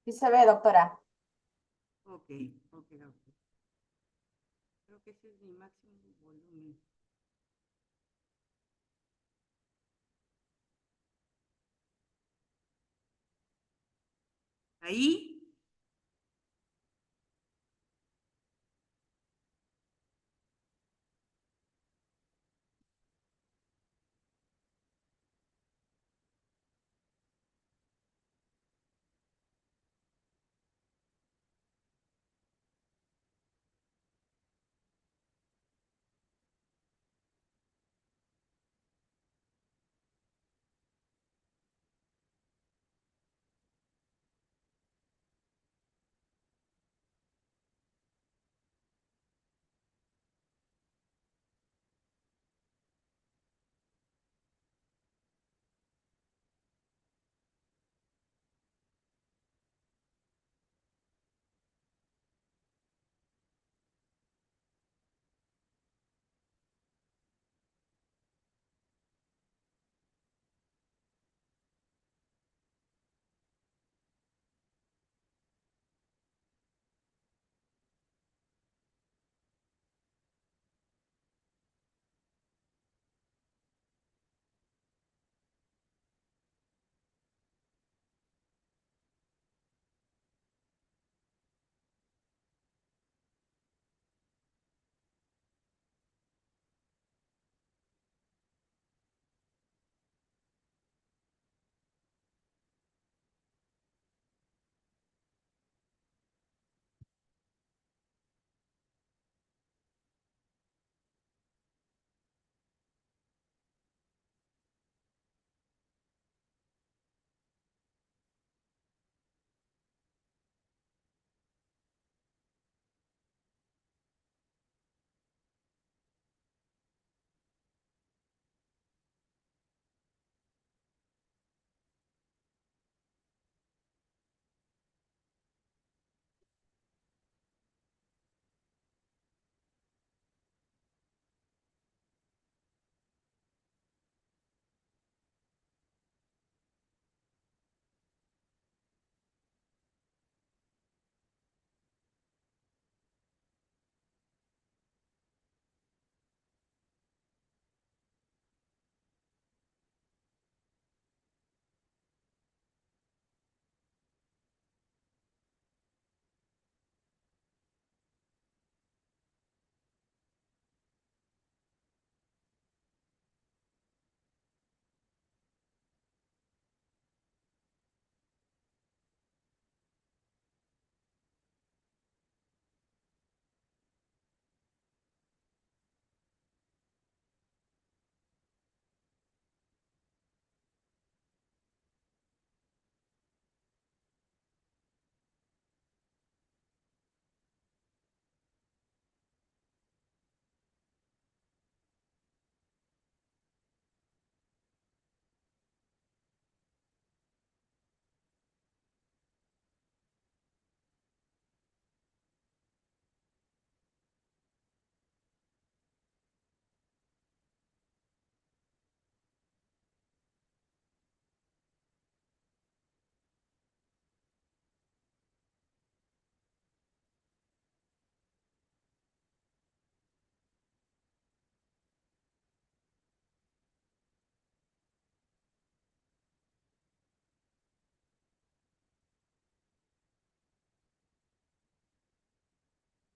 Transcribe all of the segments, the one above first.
Sí se ve, doctora. Ok, ok, ok. Creo que ese es mi máximo volumen. Ahí.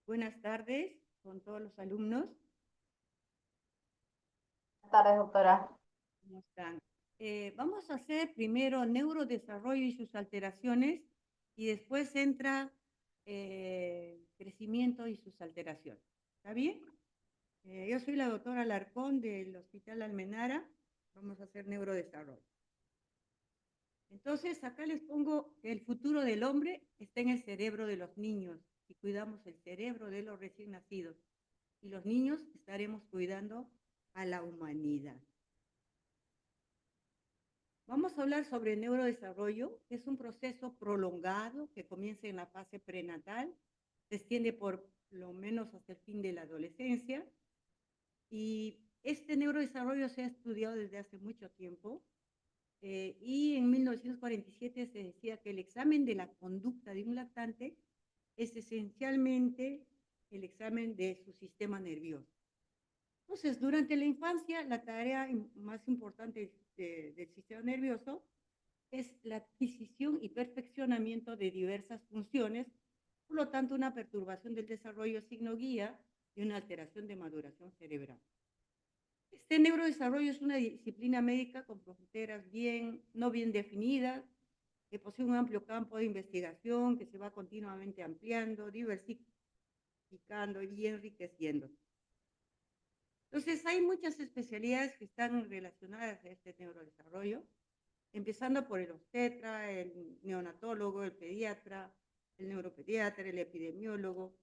Buenas tardes con todos los alumnos. Buenas tardes, doctora. ¿Cómo están? Vamos a hacer primero neurodesarrollo y sus alteraciones y después entra crecimiento y sus alteraciones. ¿Está bien? Yo soy la doctora Alarcón del Hospital Almenara. Vamos a hacer neurodesarrollo. Entonces, acá les pongo que el futuro del hombre está en el cerebro de los niños y cuidamos el cerebro de los recién nacidos. Y los niños estaremos cuidando a la humanidad. Vamos a hablar sobre neurodesarrollo, que es un proceso prolongado que comienza en la fase prenatal, se extiende por lo menos hasta el fin de la adolescencia, y este neurodesarrollo se ha estudiado desde hace mucho tiempo Y en 1947 se decía que el examen de la conducta de un lactante es esencialmente el examen de su sistema nervioso. Entonces, durante la infancia, la tarea más importante del sistema nervioso es la adquisición y perfeccionamiento de diversas funciones, por lo tanto, una perturbación del desarrollo signo guía de una alteración de maduración cerebral. Este neurodesarrollo es una disciplina médica con fronteras no bien definidas, que posee un amplio campo de investigación que se va continuamente ampliando, diversificando y enriqueciendo. Entonces, hay muchas especialidades que están relacionadas a este neurodesarrollo, empezando por el obstetra, el neonatólogo, el pediatra, el neuropediatra, el epidemiólogo,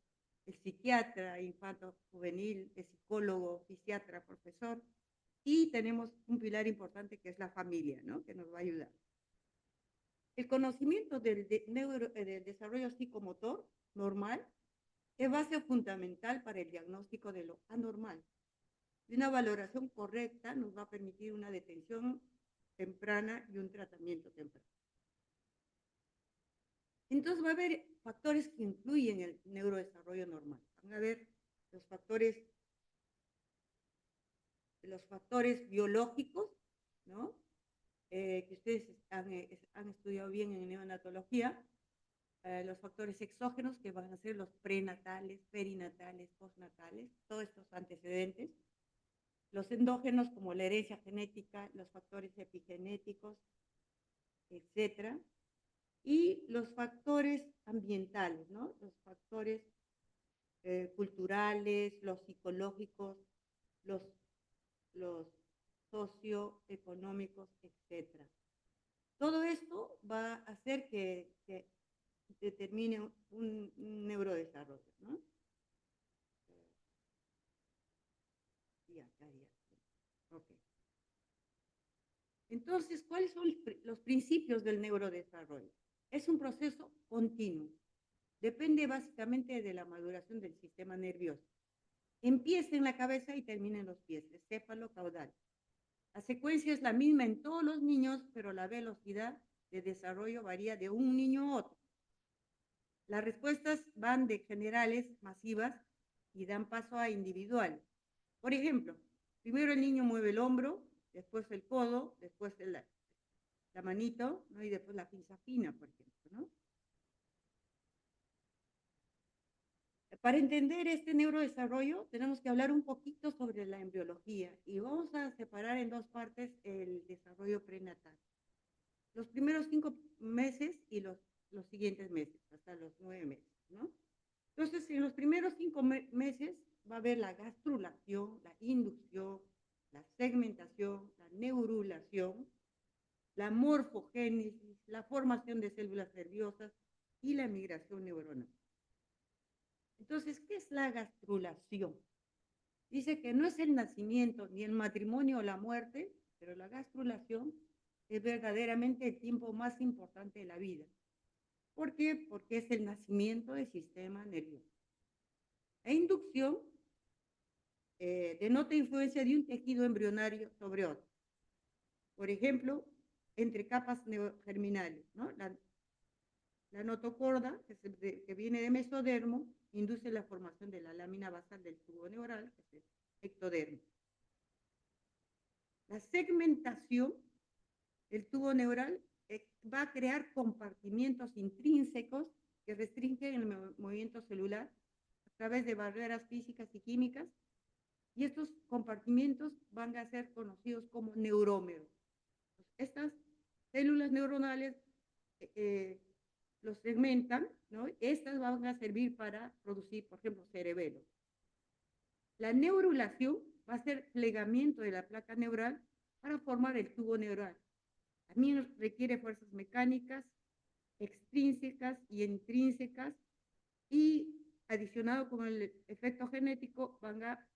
el psiquiatra infanto juvenil, el psicólogo, fisiatra, profesor, y tenemos un pilar importante que es la familia, ¿no? Que nos va a ayudar. El conocimiento del desarrollo psicomotor normal es base fundamental para el diagnóstico de lo anormal. Y una valoración correcta nos va a permitir una detención temprana y un tratamiento temprano. Entonces va a haber factores que influyen en el neurodesarrollo normal. Van a haber los factores biológicos, ¿no? Que ustedes han estudiado bien en neonatología, los factores exógenos, que van a ser los prenatales, perinatales, postnatales, todos estos antecedentes. Los endógenos, como la herencia genética, los factores epigenéticos, etcétera. Y los factores ambientales, ¿no? Los factores culturales, los psicológicos, los, los socioeconómicos, etcétera. Todo esto va a hacer que determine un neurodesarrollo, ¿no? Ya. Okay. Entonces, ¿cuáles son los principios del neurodesarrollo? Es un proceso continuo. Depende básicamente de la maduración del sistema nervioso. Empieza en la cabeza y termina en los pies, encéfalo caudal. La secuencia es la misma en todos los niños, pero la velocidad de desarrollo varía de un niño a otro. Las respuestas van de generales, masivas, y dan paso a individuales. Por ejemplo, primero el niño mueve el hombro, después el codo, después la manito, ¿no? Y después la pinza fina, por ejemplo, ¿no? Para entender este neurodesarrollo, tenemos que hablar un poquito sobre la embriología y vamos a separar en dos partes el desarrollo prenatal. Los primeros 5 meses y los siguientes meses, hasta los 9 meses, ¿no? Entonces, en los primeros 5 meses va a haber la gastrulación, la inducción, la segmentación, la neurulación, la morfogénesis, la formación de células nerviosas y la migración neuronal. Entonces, ¿qué es la gastrulación? Dice que no es el nacimiento, ni el matrimonio o la muerte, pero la gastrulación es verdaderamente el tiempo más importante de la vida. ¿Por qué? Porque es el nacimiento del sistema nervioso. La inducción denota influencia de un tejido embrionario sobre otro. Por ejemplo, entre capas germinales, ¿no? La notocorda, que viene de mesodermo, induce la formación de la lámina basal del tubo neural, que es el ectodermo. La segmentación del tubo neural va a crear compartimientos intrínsecos que restringen el movimiento celular a través de barreras físicas y químicas, y estos compartimientos van a ser conocidos como neurómeros. Estas células neuronales los segmentan, ¿no? Estas van a servir para producir, por ejemplo, cerebelo. La neurulación va a ser plegamiento de la placa neural para formar el tubo neural. También requiere fuerzas mecánicas, extrínsecas y intrínsecas, y adicionado con el efecto genético van a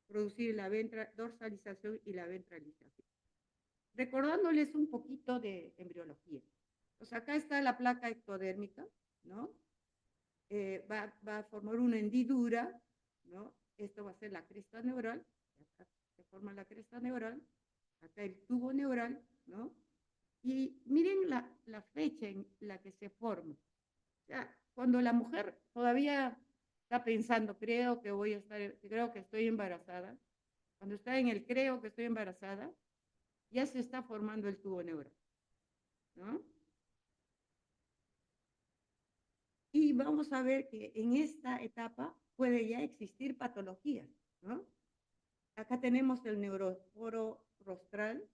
producir la dorsalización y la ventralización. Recordándoles un poquito de embriología. Pues acá está la placa ectodérmica, ¿no? Va a formar una hendidura, ¿no? Esto va a ser la cresta neural, acá se forma la cresta neural, acá el tubo neural, ¿no? Y miren la fecha en la que se forma. O sea, cuando la mujer todavía está pensando, creo que estoy embarazada, cuando está en el creo que estoy embarazada, ya se está formando el tubo neural, ¿no? Y vamos a ver que en esta etapa puede ya existir patologías, ¿no? Acá tenemos el neuroporo rostral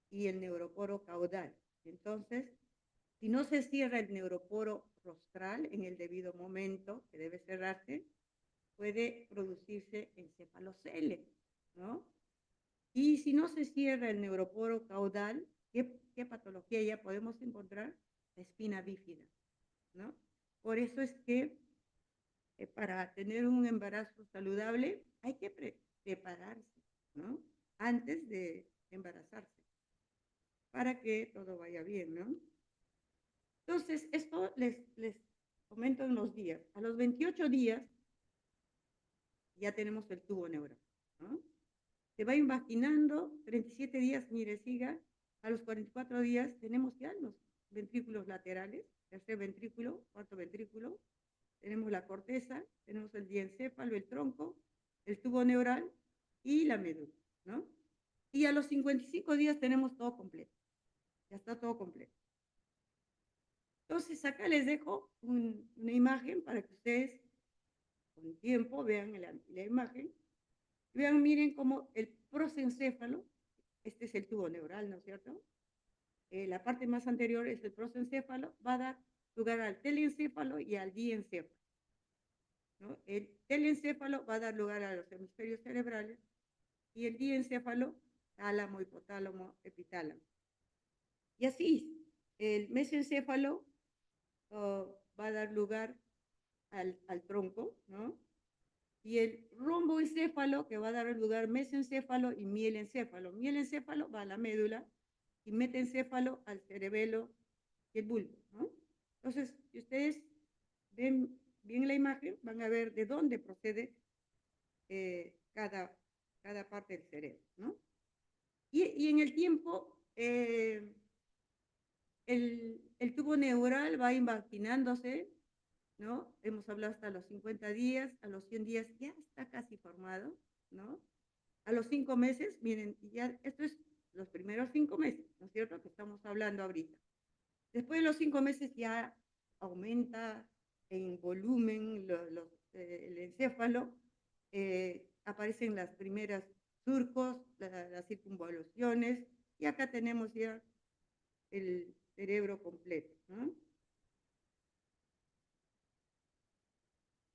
y el neuroporo caudal. Entonces, si no se cierra el neuroporo rostral en el debido momento, que debe cerrarse, puede producirse encefalocele, ¿no? Y si no se cierra el neuroporo caudal, ¿qué patología ya podemos encontrar? La espina bífida, ¿no? Por eso es que para tener un embarazo saludable hay que prepararse, ¿no? Antes de embarazarse, para que todo vaya bien, ¿no? Entonces, esto les comento en los días. A los 28 días ya tenemos el tubo neural, ¿no? Se va imaginando, 37 días, mire, siga, a los 44 días tenemos ya los ventrículos laterales, tercer ventrículo, cuarto ventrículo, tenemos la corteza, tenemos el diencéfalo, el tronco, el tubo neural y la médula, ¿no? Y a los 55 días tenemos todo completo, ya está todo completo. Entonces, acá les dejo una imagen para que ustedes con tiempo vean la imagen. Vean, miren cómo el prosencéfalo, este es el tubo neural, ¿no es cierto? La parte más anterior es el prosencéfalo, va a dar lugar al telencéfalo y al diencéfalo, ¿no? El telencéfalo va a dar lugar a los hemisferios cerebrales y el diencéfalo, tálamo, hipotálamo, epitálamo. Y así, el mesencéfalo va a dar lugar al tronco, ¿no? Y el romboencéfalo, que va a dar lugar mesencéfalo y mielencéfalo. Mielencéfalo va a la médula y metencéfalo al cerebelo y el bulbo, ¿no? Entonces, si ustedes ven bien la imagen, van a ver de dónde procede cada parte del cerebro, ¿no? Y en el tiempo, el tubo neural va imaginándose, ¿no? Hemos hablado hasta los 50 días, a los 100 días ya está casi formado, ¿no? A los 5 meses, miren, ya esto es los primeros 5 meses, ¿no es cierto? Que estamos hablando ahorita. Después de los 5 meses ya aumenta en volumen el encéfalo, aparecen las primeras surcos, las circunvoluciones, y acá tenemos ya el cerebro completo, ¿no?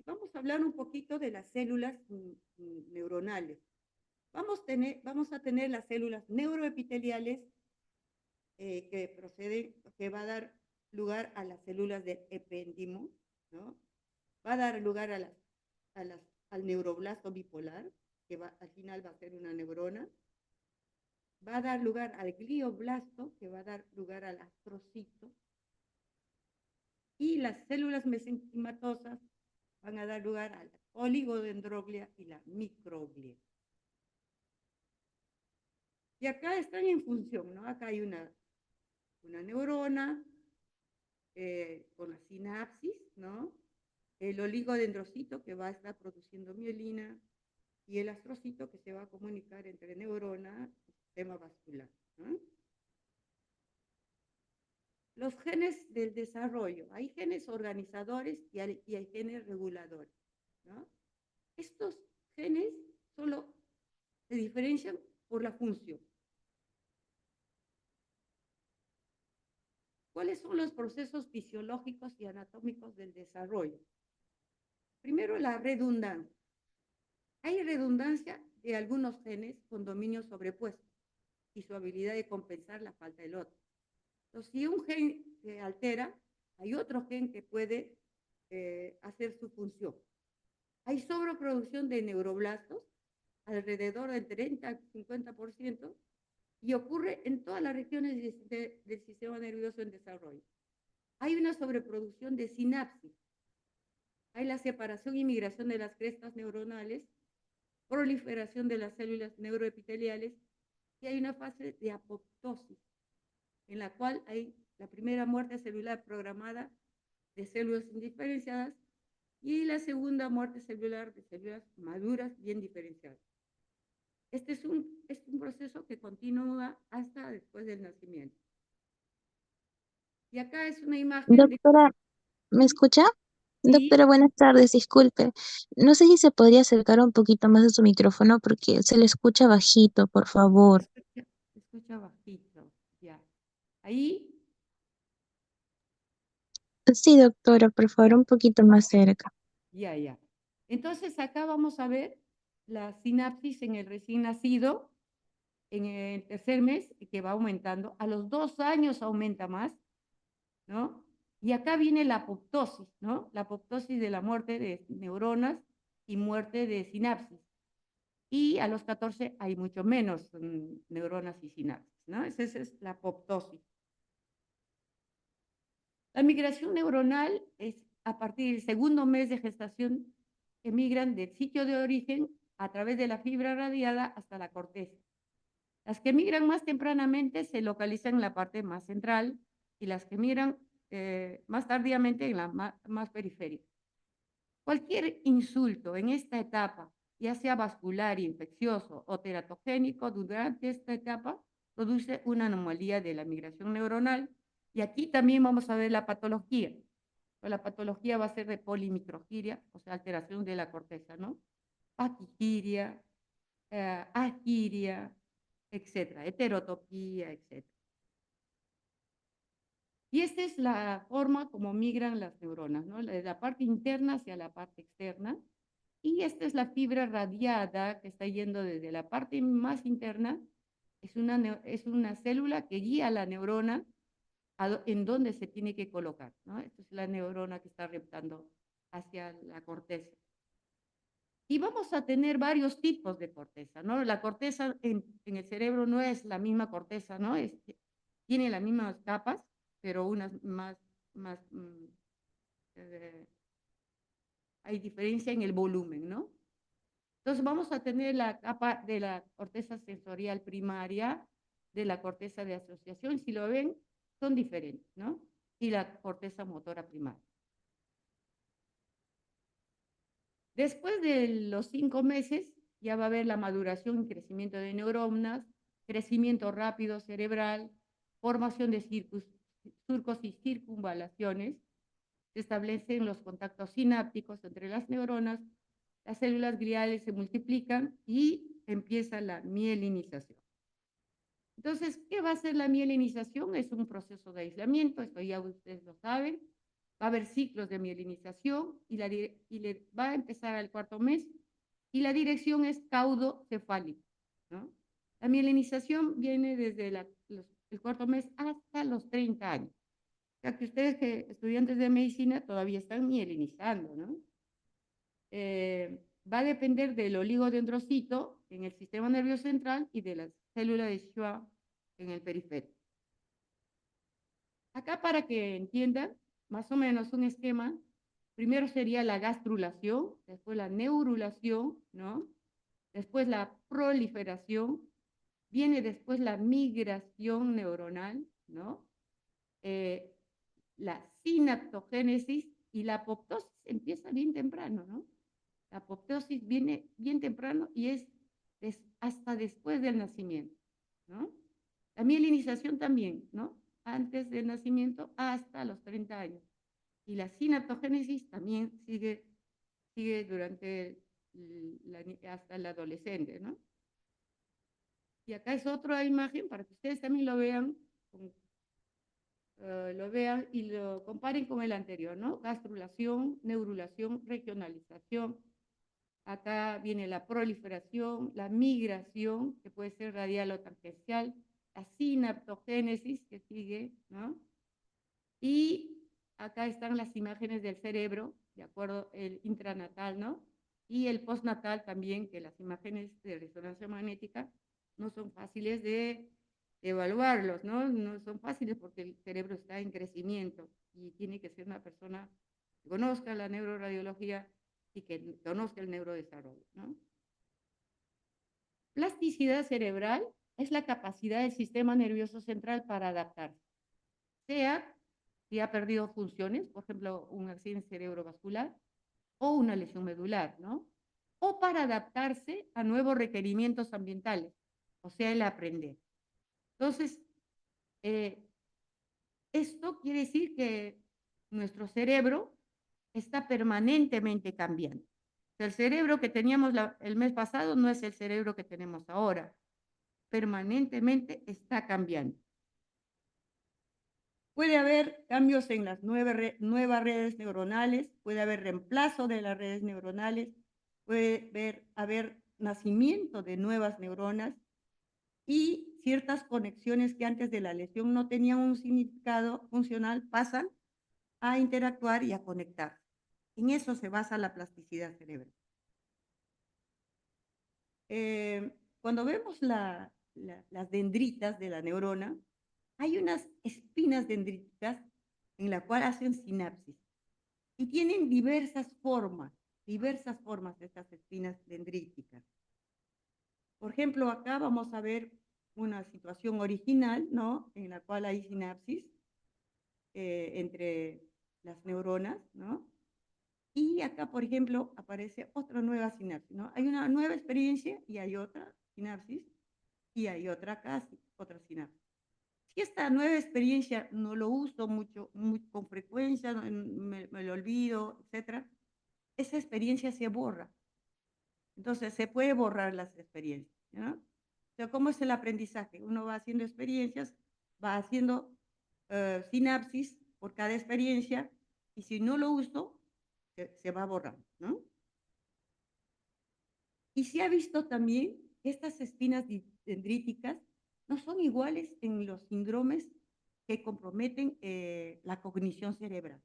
Vamos a hablar un poquito de las células neuronales. Vamos a tener las células neuroepiteliales que va a dar lugar a las células del epéndimo, ¿no? Va a dar lugar al neuroblasto bipolar, que al final va a ser una neurona. Va a dar lugar al glioblasto, que va a dar lugar al astrocito. Y las células mesenquimatosas van a dar lugar a la oligodendroglia y la microglia. Y acá están en función, ¿no? Acá hay una neurona con la sinapsis, ¿no? El oligodendrocito que va a estar produciendo mielina y el astrocito que se va a comunicar entre neurona y sistema vascular, ¿no? Los genes del desarrollo. Hay genes organizadores y hay genes reguladores, ¿no? Estos genes solo se diferencian por la función. ¿Cuáles son los procesos fisiológicos y anatómicos del desarrollo? Primero, la redundancia. Hay redundancia de algunos genes con dominio sobrepuesto y su habilidad de compensar la falta del otro. Entonces, si un gen se altera, hay otro gen que puede hacer su función. Hay sobreproducción de neuroblastos, alrededor del 30 al 50%, y ocurre en todas las regiones del sistema nervioso en desarrollo. Hay una sobreproducción de sinapsis. Hay la separación y migración de las crestas neuronales, proliferación de las células neuroepiteliales, y hay una fase de apoptosis. en la cual hay la primera muerte celular programada de células indiferenciadas y la segunda muerte celular de células maduras bien diferenciadas. Este es un proceso que continúa hasta después del nacimiento. Y acá es una imagen de... Doctora, ¿me escucha? Sí, Doctora, buenas tardes, disculpe. No sé si se podría acercar un poquito más a su micrófono porque se le escucha bajito, por favor. escucha bajito, ya. Ahí, Sí, doctora, por favor, un poquito más cerca. ya. Entonces acá vamos a ver la sinapsis en el recién nacido, en el tercer mes, que va aumentando. A los 2 años aumenta más, ¿no? Y acá viene la apoptosis, ¿no? La apoptosis de la muerte de neuronas y muerte de sinapsis. Y a los 14 hay mucho menos neuronas y sinapsis, ¿no? Esa es la apoptosis. La migración neuronal es a partir del segundo mes de gestación que migran del sitio de origen a través de la fibra radiada hasta la corteza. Las que migran más tempranamente se localizan en la parte más central y las que migran más tardíamente en la más periférica. Cualquier insulto en esta etapa, ya sea vascular, infeccioso o teratogénico, durante esta etapa produce una anomalía de la migración neuronal. Y aquí también vamos a ver la patología. La patología va a ser de polimicrogiria, o sea, alteración de la corteza, ¿no? Paquiquiria, agiria, etcétera, heterotopía, etcétera. Y esta es la forma como migran las neuronas, ¿no? De la parte interna hacia la parte externa. Y esta es la fibra radiada que está yendo desde la parte más interna. Es una célula que guía a la neurona en dónde se tiene que colocar, ¿no? Esta es la neurona que está reptando hacia la corteza. Y vamos a tener varios tipos de corteza, ¿no? La corteza en el cerebro no es la misma corteza, ¿no? Tiene las mismas capas, pero unas más hay diferencia en el volumen, ¿no? Entonces vamos a tener la capa de la corteza sensorial primaria, de la corteza de asociación, si lo ven, son diferentes, ¿no? Y la corteza motora primaria. Después de los 5 meses, ya va a haber la maduración y crecimiento de neuronas, crecimiento rápido cerebral, formación de surcos y circunvalaciones, se establecen los contactos sinápticos entre las neuronas, las células gliales se multiplican y empieza la mielinización. Entonces, ¿qué va a ser la mielinización? Es un proceso de aislamiento, esto ya ustedes lo saben. Va a haber ciclos de mielinización y va a empezar al 4.º mes y la dirección es caudocefálica, ¿no? La mielinización viene desde el 4.º mes hasta los 30 años. O sea que ustedes, estudiantes de medicina, todavía están mielinizando, ¿no? Va a depender del oligodendrocito en el sistema nervioso central y de la célula de Schwann en el periférico. Acá para que entiendan más o menos un esquema, primero sería la gastrulación, después la neurulación, ¿no? Después la proliferación, viene después la migración neuronal, ¿no? La sinaptogénesis y la apoptosis empieza bien temprano, ¿no? La apoptosis viene bien temprano y es hasta después del nacimiento, ¿no? La mielinización también, ¿no? Antes del nacimiento hasta los 30 años. Y la sinaptogénesis también sigue durante hasta el adolescente, ¿no? Y acá es otra imagen para que ustedes también lo vean y lo comparen con el anterior, ¿no? Gastrulación, neurulación, regionalización. Acá viene la proliferación, la migración, que puede ser radial o tangencial, la sinaptogénesis, que sigue, ¿no? Y acá están las imágenes del cerebro, de acuerdo el intranatal, ¿no? Y el postnatal también, que las imágenes de resonancia magnética no son fáciles de evaluarlos, ¿no? No son fáciles porque el cerebro está en crecimiento y tiene que ser una persona que conozca la neuroradiología y que conozca el neurodesarrollo, ¿no? Plasticidad cerebral es la capacidad del sistema nervioso central para adaptarse, sea si ha perdido funciones, por ejemplo, un accidente cerebrovascular o una lesión medular, ¿no? O para adaptarse a nuevos requerimientos ambientales, o sea, el aprender. Entonces, esto quiere decir que nuestro cerebro está permanentemente cambiando. El cerebro que teníamos el mes pasado no es el cerebro que tenemos ahora. Permanentemente está cambiando. Puede haber cambios en las nuevas redes neuronales, puede haber reemplazo de las redes neuronales, puede haber nacimiento de nuevas neuronas y ciertas conexiones que antes de la lesión no tenían un significado funcional pasan a interactuar y a conectar. En eso se basa la plasticidad cerebral. Cuando vemos las dendritas de la neurona, hay unas espinas dendríticas en la cual hacen sinapsis y tienen diversas formas de estas espinas dendríticas. Por ejemplo, acá vamos a ver una situación original, ¿no? En la cual hay sinapsis entre las neuronas, ¿no? Y acá, por ejemplo, aparece otra nueva sinapsis, ¿no? Hay una nueva experiencia y hay otra sinapsis y hay otra acá, otra sinapsis. Si esta nueva experiencia no lo uso mucho, con frecuencia, me lo olvido, etc., esa experiencia se borra. Entonces, se puede borrar las experiencias, ¿no? O sea, ¿cómo es el aprendizaje? Uno va haciendo experiencias, va haciendo sinapsis por cada experiencia, y si no lo uso, se va borrando, ¿no? Y se ha visto también que estas espinas dendríticas no son iguales en los síndromes que comprometen la cognición cerebral,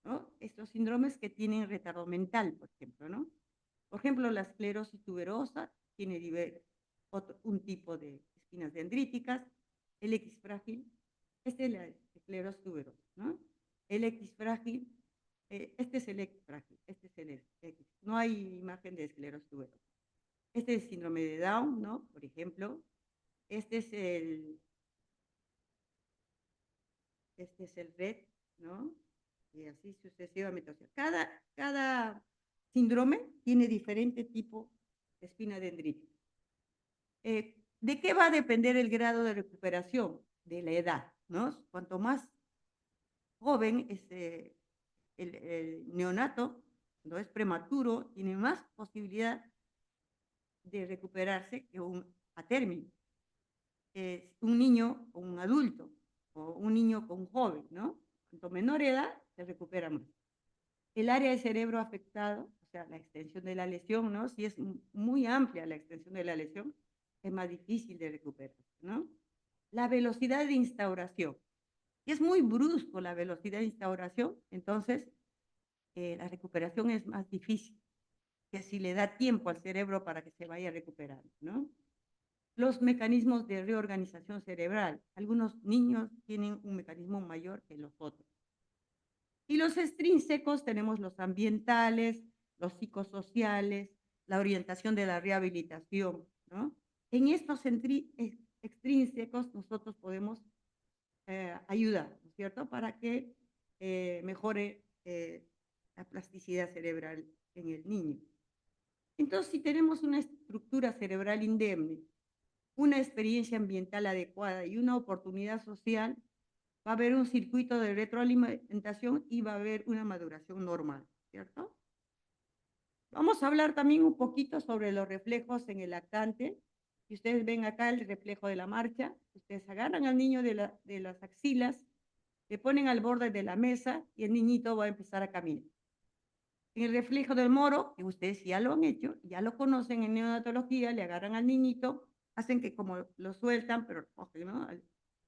¿no? Estos síndromes que tienen retardo mental, por ejemplo, ¿no? Por ejemplo, la esclerosis tuberosa tiene un tipo de espinas dendríticas, el X frágil, este es la esclerosis tuberosa, ¿no? El X frágil, este es el X frágil, este es el X. No hay imagen de esclerosis tuberosa. Este es el síndrome de Down, ¿no? Por ejemplo, este es el RED, ¿no? Y así sucesivamente. O sea, cada síndrome tiene diferente tipo de espina dendrítica. ¿De qué va a depender el grado de recuperación? De la edad, ¿no? Cuanto más joven es el neonato, cuando es prematuro, tiene más posibilidad de recuperarse que a término. Un niño o un adulto, o un niño con un joven, ¿no? Cuanto menor edad, se recupera más. El área del cerebro afectado, o sea, la extensión de la lesión, ¿no? Si es muy amplia la extensión de la lesión, es más difícil de recuperar, ¿no? La velocidad de instauración. Si es muy brusco la velocidad de instauración, entonces la recuperación es más difícil que si le da tiempo al cerebro para que se vaya recuperando, ¿no? Los mecanismos de reorganización cerebral. Algunos niños tienen un mecanismo mayor que los otros. Y los extrínsecos tenemos los ambientales, los psicosociales, la orientación de la rehabilitación, ¿no? En estos extrínsecos nosotros podemos ayudar, ¿no es cierto?, para que mejore la plasticidad cerebral en el niño. Entonces, si tenemos una estructura cerebral indemne, una experiencia ambiental adecuada y una oportunidad social, va a haber un circuito de retroalimentación y va a haber una maduración normal, ¿cierto? Vamos a hablar también un poquito sobre los reflejos en el lactante. Si ustedes ven acá el reflejo de la marcha, ustedes agarran al niño de las axilas, le ponen al borde de la mesa y el niñito va a empezar a caminar. En el reflejo del moro, que ustedes ya lo han hecho, ya lo conocen en neonatología, le agarran al niñito, hacen que como lo sueltan, pero cogen, ¿no?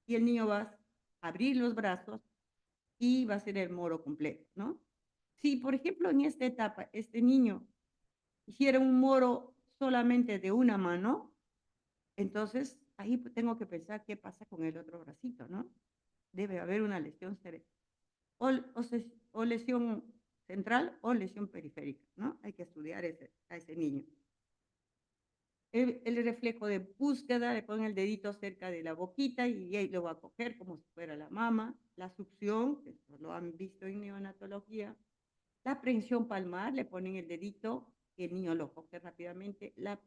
Y el niño va a abrir los brazos y va a ser el moro completo, ¿no? Si, por ejemplo, en esta etapa, este niño hiciera un moro solamente de una mano, entonces ahí tengo que pensar qué pasa con el otro bracito, ¿no? Debe haber una lesión cerebral. O lesión central o lesión periférica, ¿no? Hay que estudiar a ese niño. El reflejo de búsqueda, le ponen el dedito cerca de la boquita y ahí lo va a coger como si fuera la mama. La succión, que esto lo han visto en neonatología. La prensión palmar, le ponen el dedito y el niño lo coge rápidamente. La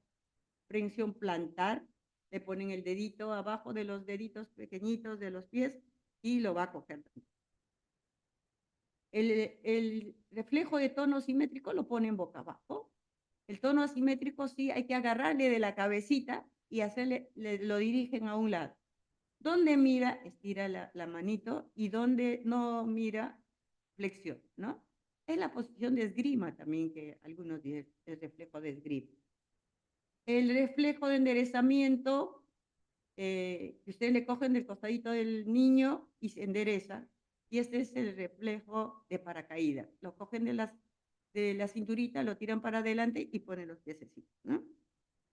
prensión plantar, le ponen el dedito abajo de los deditos pequeñitos de los pies y lo va a coger. El reflejo de tono simétrico lo ponen boca abajo. El tono asimétrico sí hay que agarrarle de la cabecita y lo dirigen a un lado. Donde mira, estira la manito, y donde no mira, flexión, ¿no? Es la posición de esgrima también, que algunos dicen el reflejo de esgrima. El reflejo de enderezamiento, que ustedes le cogen del costadito del niño y se endereza, y este es el reflejo de paracaídas. Lo cogen de la cinturita, lo tiran para adelante y ponen los piececitos, ¿no?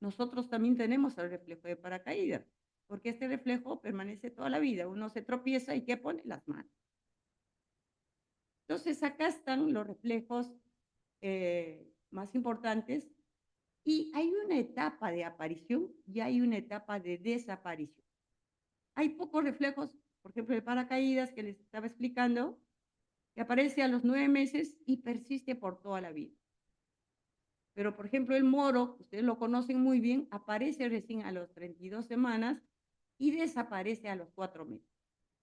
Nosotros también tenemos el reflejo de paracaídas, porque este reflejo permanece toda la vida. Uno se tropieza y ¿qué pone? Las manos. Entonces acá están los reflejos más importantes, y hay una etapa de aparición y hay una etapa de desaparición. Hay pocos reflejos, por ejemplo, el paracaídas que les estaba explicando, que aparece a los 9 meses y persiste por toda la vida. Pero, por ejemplo, el moro, ustedes lo conocen muy bien, aparece recién a los 32 semanas y desaparece a los 4 meses.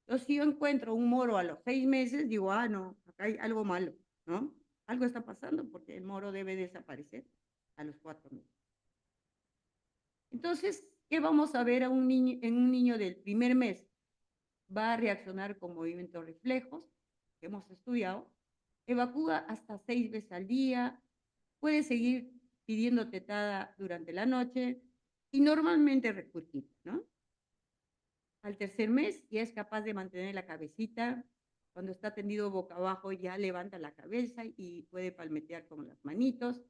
Entonces, si yo encuentro un moro a los 6 meses, digo, ah, no, acá hay algo malo, ¿no? Algo está pasando porque el moro debe desaparecer a los 4 meses. Entonces, ¿qué vamos a ver en un niño del primer mes? Va a reaccionar con movimientos reflejos, que hemos estudiado, evacúa hasta 6 veces al día, puede seguir pidiendo tetada durante la noche y normalmente recurrir, ¿no? Al tercer mes ya es capaz de mantener la cabecita. Cuando está tendido boca abajo ya levanta la cabeza y puede palmetear con las manitos.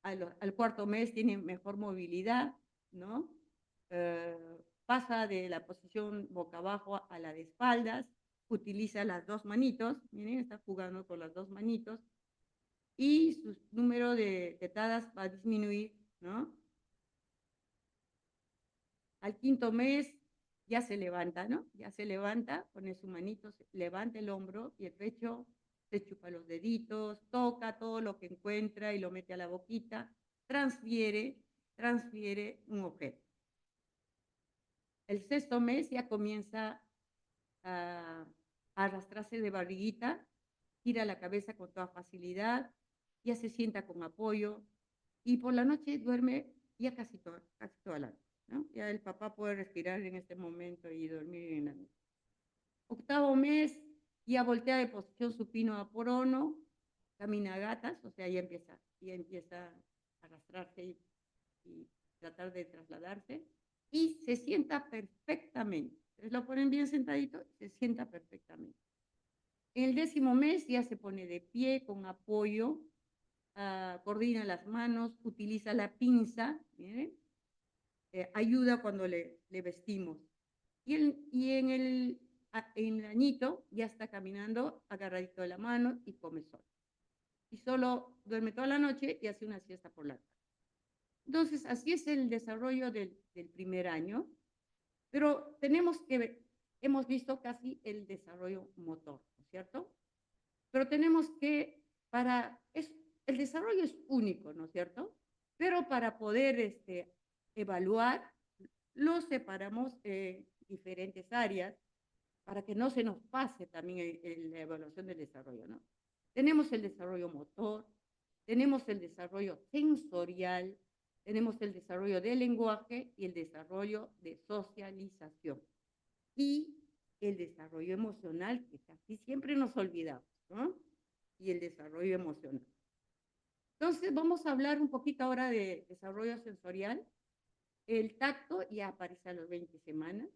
Al cuarto mes tiene mejor movilidad, ¿no? Pasa de la posición boca abajo a la de espaldas, utiliza las dos manitos, miren, está jugando con las dos manitos, y su número de tetadas va a disminuir, ¿no? Al quinto mes ya se levanta, ¿no? Ya se levanta, pone su manito, levanta el hombro y el pecho, se chupa los deditos, toca todo lo que encuentra y lo mete a la boquita, transfiere un objeto. El sexto mes ya comienza a arrastrarse de barriguita, gira la cabeza con toda facilidad, ya se sienta con apoyo y por la noche duerme ya casi toda la noche, ¿no? Ya el papá puede respirar en este momento y dormir en la noche. Octavo mes, ya voltea de posición supino a prono, camina a gatas, o sea, ya empieza a arrastrarse y tratar de trasladarse, y se sienta perfectamente. Entonces lo ponen bien sentadito, se sienta perfectamente. En el 10º mes ya se pone de pie con apoyo, coordina las manos, utiliza la pinza, ¿miren? Ayuda cuando le vestimos. Y en el añito ya está caminando agarradito de la mano y come solo. Y solo duerme toda la noche y hace una siesta por la tarde. Entonces, así es el desarrollo del primer año, pero hemos visto casi el desarrollo motor, ¿no es cierto? Pero tenemos que, el desarrollo es único, ¿no es cierto? Pero para poder evaluar, lo separamos en diferentes áreas para que no se nos pase también la evaluación del desarrollo, ¿no? Tenemos el desarrollo motor, tenemos el desarrollo sensorial, tenemos el desarrollo del lenguaje y el desarrollo de socialización. Y el desarrollo emocional, que casi siempre nos olvidamos, ¿no? Y el desarrollo emocional. Entonces, vamos a hablar un poquito ahora de desarrollo sensorial. El tacto ya aparece a las 20 semanas,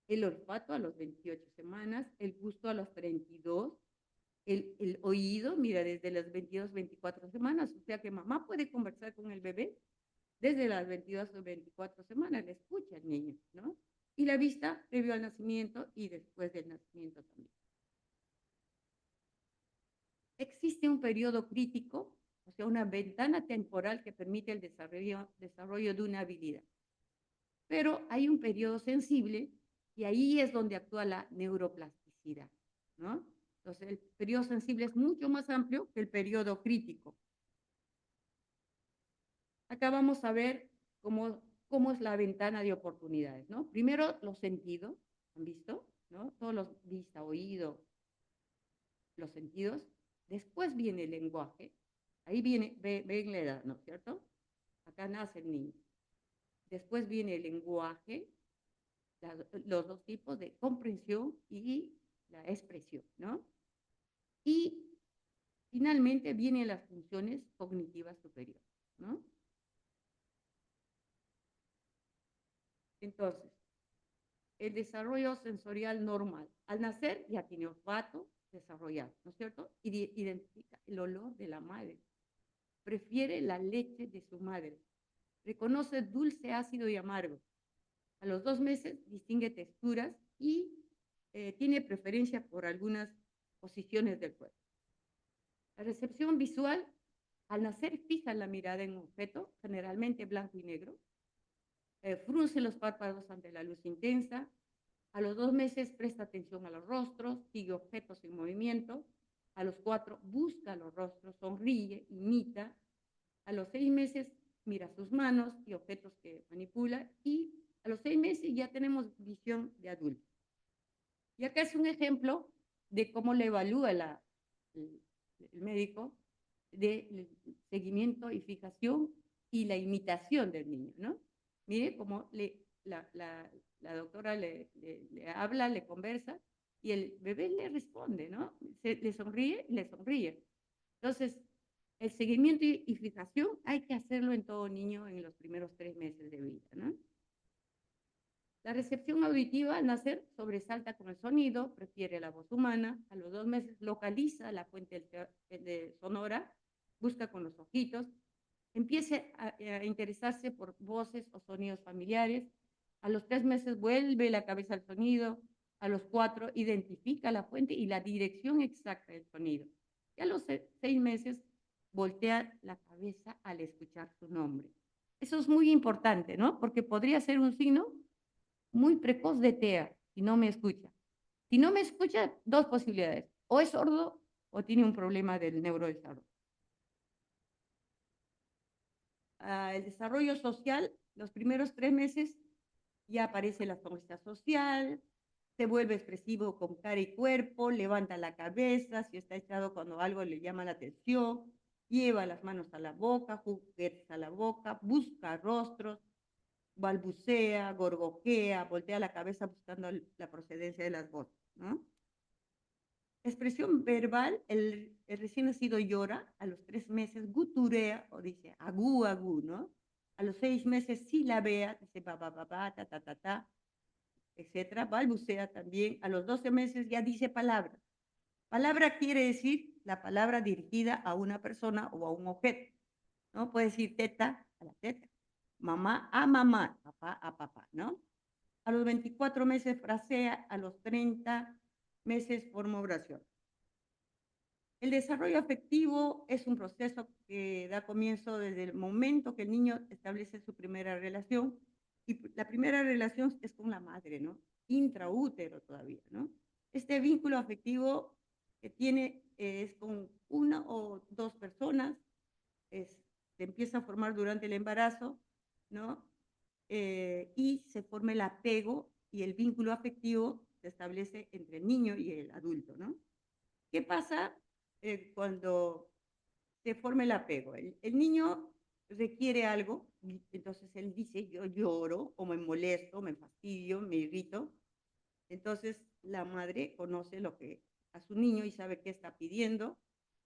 el olfato a las 28 semanas, el gusto a las 32, el oído, mira, desde las 22, 24 semanas, o sea que mamá puede conversar con el bebé desde las 22 o 24 semanas, le escucha al niño, ¿no? Y la vista previo al nacimiento y después del nacimiento también. Existe un periodo crítico, o sea, una ventana temporal que permite el desarrollo de una habilidad. Pero hay un periodo sensible y ahí es donde actúa la neuroplasticidad, ¿no? Entonces, el periodo sensible es mucho más amplio que el periodo crítico. Acá vamos a ver cómo es la ventana de oportunidades, ¿no? Primero, los sentidos, ¿han visto? ¿No? Todos los vista, oído, los sentidos. Después viene el lenguaje. Ahí viene, ven la edad, ¿no es cierto? Acá nace el niño. Después viene el lenguaje, los dos tipos de comprensión y la expresión, ¿no? Y finalmente vienen las funciones cognitivas superiores, ¿no? Entonces, el desarrollo sensorial normal. Al nacer ya tiene olfato desarrollado, ¿no es cierto? Identifica el olor de la madre. Prefiere la leche de su madre. Reconoce dulce, ácido y amargo. A los 2 meses distingue texturas y tiene preferencia por algunas posiciones del cuerpo. La recepción visual, al nacer fija la mirada en un objeto, generalmente blanco y negro. Frunce los párpados ante la luz intensa. A los 2 meses presta atención a los rostros, sigue objetos en movimiento. A los 4 busca los rostros, sonríe, imita. A los 6 meses mira sus manos y objetos que manipula. Y a los 6 meses ya tenemos visión de adulto. Y acá es un ejemplo de cómo le evalúa el médico de seguimiento y fijación y la imitación del niño, ¿no? Mire cómo la doctora le habla, le conversa y el bebé le responde, ¿no? Le sonríe y le sonríe. Entonces, el seguimiento y fijación hay que hacerlo en todo niño en los primeros 3 meses de vida, ¿no? La recepción auditiva al nacer sobresalta con el sonido, prefiere la voz humana. A los 2 meses localiza la fuente sonora, busca con los ojitos, empieza a interesarse por voces o sonidos familiares. A los 3 meses vuelve la cabeza al sonido. A los 4 identifica la fuente y la dirección exacta del sonido. Y a los 6 meses voltea la cabeza al escuchar su nombre. Eso es muy importante, ¿no? Porque podría ser un signo muy precoz de TEA, si no me escucha. Si no me escucha, 2 posibilidades. O es sordo o tiene un problema del neurodesarrollo. El desarrollo social, los primeros 3 meses ya aparece la sonrisa social, se vuelve expresivo con cara y cuerpo, levanta la cabeza, si está echado cuando algo le llama la atención, lleva las manos a la boca, juguetes a la boca, busca rostros, balbucea, gorgojea, voltea la cabeza buscando la procedencia de las voces, ¿no? Expresión verbal, el recién nacido llora, a los 3 meses guturea o dice agú, agú, ¿no? A los 6 meses silabea, dice ba, ba, ba, ba, ta, ta, ta, ta, etcétera. Balbucea también. A los 12 meses ya dice palabra. Palabra quiere decir la palabra dirigida a una persona o a un objeto, ¿no? Puede decir teta a la teta, mamá a mamá, papá a papá, ¿no? A los 24 meses frasea, a los 30 meses forma oración. El desarrollo afectivo es un proceso que da comienzo desde el momento que el niño establece su primera relación, y la primera relación es con la madre, ¿no? Intraútero todavía, ¿no? Este vínculo afectivo que tiene es con una o 2 personas, se empieza a formar durante el embarazo, ¿no? Y se forma el apego y el vínculo afectivo se establece entre el niño y el adulto, ¿no? ¿Qué pasa cuando se forma el apego? El niño requiere algo, entonces él dice, yo lloro, o me molesto, me fastidio, me irrito. Entonces la madre conoce lo que a su niño y sabe qué está pidiendo,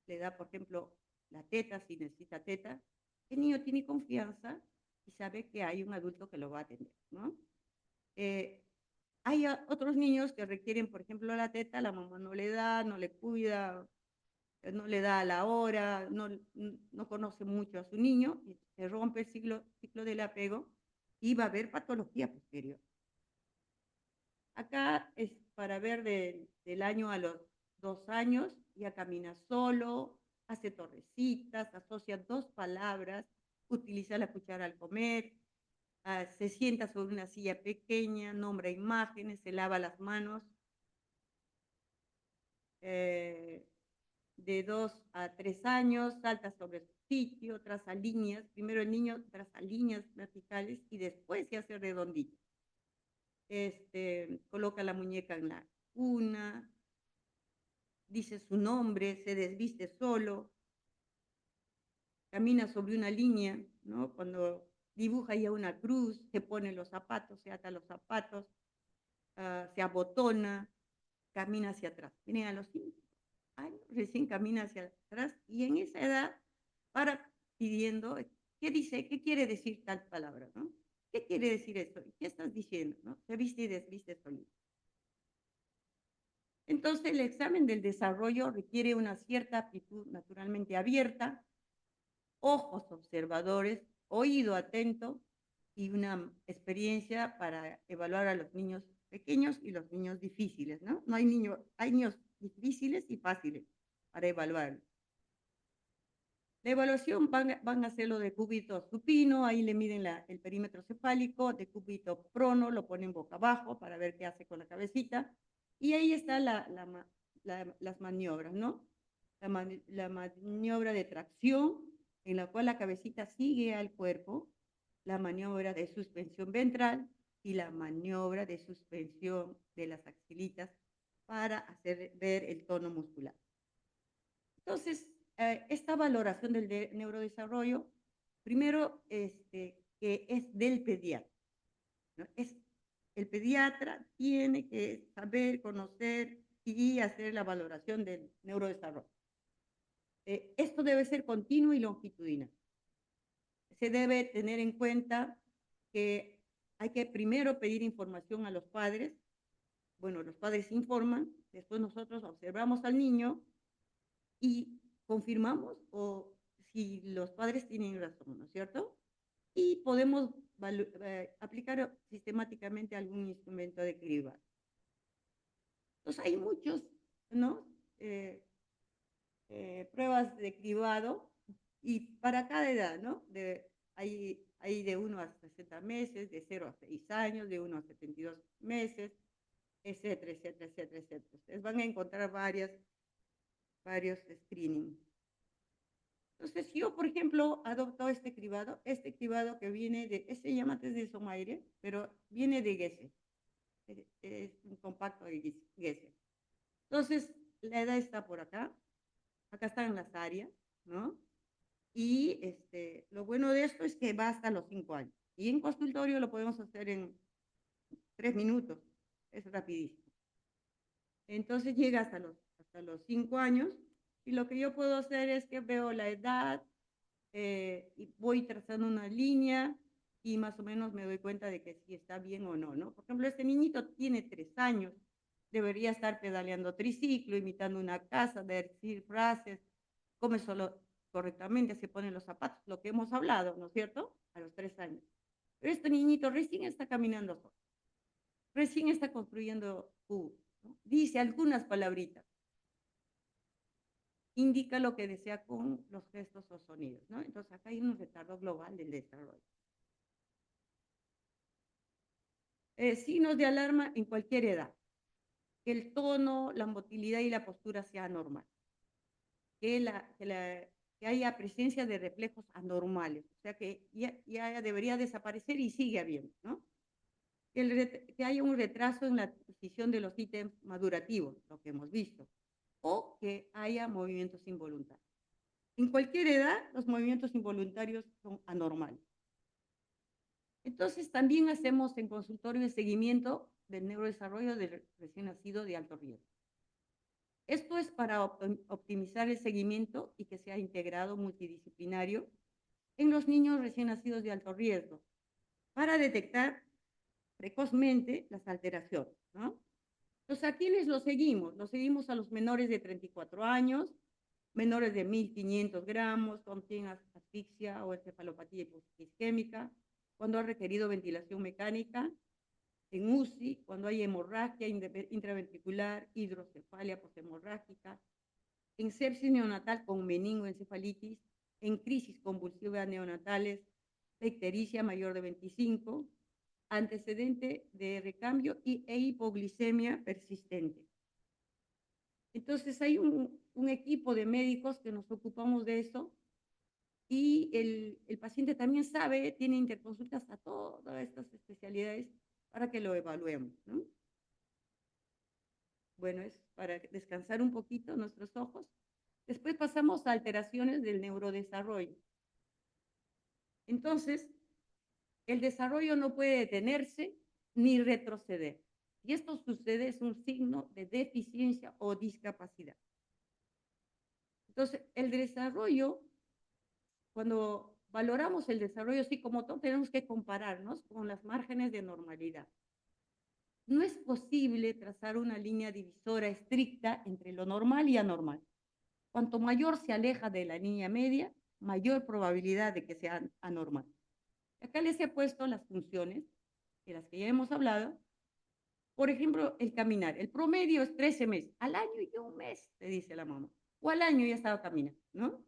le da, por ejemplo, la teta si necesita teta. El niño tiene confianza y sabe que hay un adulto que lo va a atender, ¿no? Hay otros niños que requieren, por ejemplo, la teta, la mamá no le da, no le cuida, no le da a la hora, no conoce mucho a su niño, y se rompe el ciclo del apego y va a haber patología posterior. Acá es para ver del año a los 2 años, ya camina solo, hace torrecitas, asocia dos palabras, utiliza la cuchara al comer, se sienta sobre una silla pequeña, nombra imágenes, se lava las manos. De 2 a 3 años, salta sobre su sitio, traza líneas, primero el niño traza líneas verticales y después se hace redondito. Coloca la muñeca en la cuna, dice su nombre, se desviste solo, camina sobre una línea, ¿no? Cuando dibuja ya una cruz, se pone los zapatos, se ata los zapatos, se abotona, camina hacia atrás. Miren, a los 5 años recién camina hacia atrás y en esa edad para pidiendo, ¿qué dice? ¿Qué quiere decir tal palabra? ¿No? ¿Qué quiere decir esto? ¿Qué estás diciendo? ¿No? Se viste y desviste solito. Entonces, el examen del desarrollo requiere una cierta aptitud naturalmente abierta, ojos observadores, oído atento y una experiencia para evaluar a los niños pequeños y los niños difíciles, ¿no? No hay niños, hay niños difíciles y fáciles para evaluar. La evaluación van a hacerlo de cúbito supino, ahí le miden el perímetro cefálico, de cúbito prono, lo ponen boca abajo para ver qué hace con la cabecita, y ahí está las maniobras, ¿no? La maniobra de tracción, en la cual la cabecita sigue al cuerpo, la maniobra de suspensión ventral y la maniobra de suspensión de las axilitas para hacer ver el tono muscular. Entonces, esta valoración del neurodesarrollo, primero, que es del pediatra, ¿no? El pediatra tiene que saber, conocer y hacer la valoración del neurodesarrollo. Esto debe ser continuo y longitudinal. Se debe tener en cuenta que hay que primero pedir información a los padres. Bueno, los padres informan, después nosotros observamos al niño y confirmamos o si los padres tienen razón, ¿no es cierto? Y podemos aplicar sistemáticamente algún instrumento de cribado. Entonces hay muchos, ¿no? Pruebas de cribado y para cada edad, ¿no? Hay de 1 a 60 meses, de 0 a 6 años, de 1 a 72 meses, etcétera, etcétera, etcétera, etcétera. Ustedes van a encontrar varios screening. Entonces, yo, por ejemplo, adopto este cribado que viene se llama test de Somaire, pero viene de Gesser. Es un compacto de Gesser. Entonces, la edad está por acá. Acá están las áreas, ¿no? Y lo bueno de esto es que va hasta los 5 años. Y en consultorio lo podemos hacer en 3 minutos. Es rapidísimo. Entonces llega hasta los 5 años. Y lo que yo puedo hacer es que veo la edad, y voy trazando una línea y más o menos me doy cuenta de que si está bien o no, ¿no? Por ejemplo, este niñito tiene 3 años, debería estar pedaleando triciclo, imitando una casa, decir frases, come solo correctamente, se pone los zapatos, lo que hemos hablado, ¿no es cierto? A los 3 años. Pero este niñito recién está caminando solo, recién está construyendo cubos, ¿no? Dice algunas palabritas, indica lo que desea con los gestos o sonidos, ¿no? Entonces acá hay un retardo global del desarrollo. Signos de alarma en cualquier edad. Que el tono, la motilidad y la postura sea normal. Que haya presencia de reflejos anormales, o sea que ya debería desaparecer y sigue habiendo, ¿no? Que haya un retraso en la adquisición de los ítems madurativos, lo que hemos visto, o que haya movimientos involuntarios. En cualquier edad, los movimientos involuntarios son anormales. Entonces, también hacemos en consultorio el seguimiento del neurodesarrollo del recién nacido de alto riesgo. Esto es para optimizar el seguimiento y que sea integrado multidisciplinario en los niños recién nacidos de alto riesgo, para detectar precozmente las alteraciones, ¿no? Entonces, ¿a quiénes los seguimos? Los seguimos a los menores de 34 años, menores de 1.500 gramos, con quien asfixia o encefalopatía isquémica, cuando ha requerido ventilación mecánica, en UCI, cuando hay hemorragia intraventricular, hidrocefalia posthemorrágica, en sepsis neonatal con meningoencefalitis, en crisis convulsiva neonatales, la ictericia mayor de 25, antecedente de recambio e hipoglicemia persistente. Entonces hay un equipo de médicos que nos ocupamos de eso y el paciente también sabe, tiene interconsultas a todas estas especialidades para que lo evaluemos, ¿no? Bueno, es para descansar un poquito nuestros ojos. Después pasamos a alteraciones del neurodesarrollo. Entonces, el desarrollo no puede detenerse ni retroceder. Y esto sucede, es un signo de deficiencia o discapacidad. Entonces, el desarrollo, cuando valoramos el desarrollo psicomotor, tenemos que compararnos con las márgenes de normalidad. No es posible trazar una línea divisora estricta entre lo normal y anormal. Cuanto mayor se aleja de la línea media, mayor probabilidad de que sea anormal. Acá les he puesto las funciones de las que ya hemos hablado. Por ejemplo, el caminar. El promedio es 13 meses. Al año y un mes, te dice la mamá. O al año ya estaba caminando, ¿no?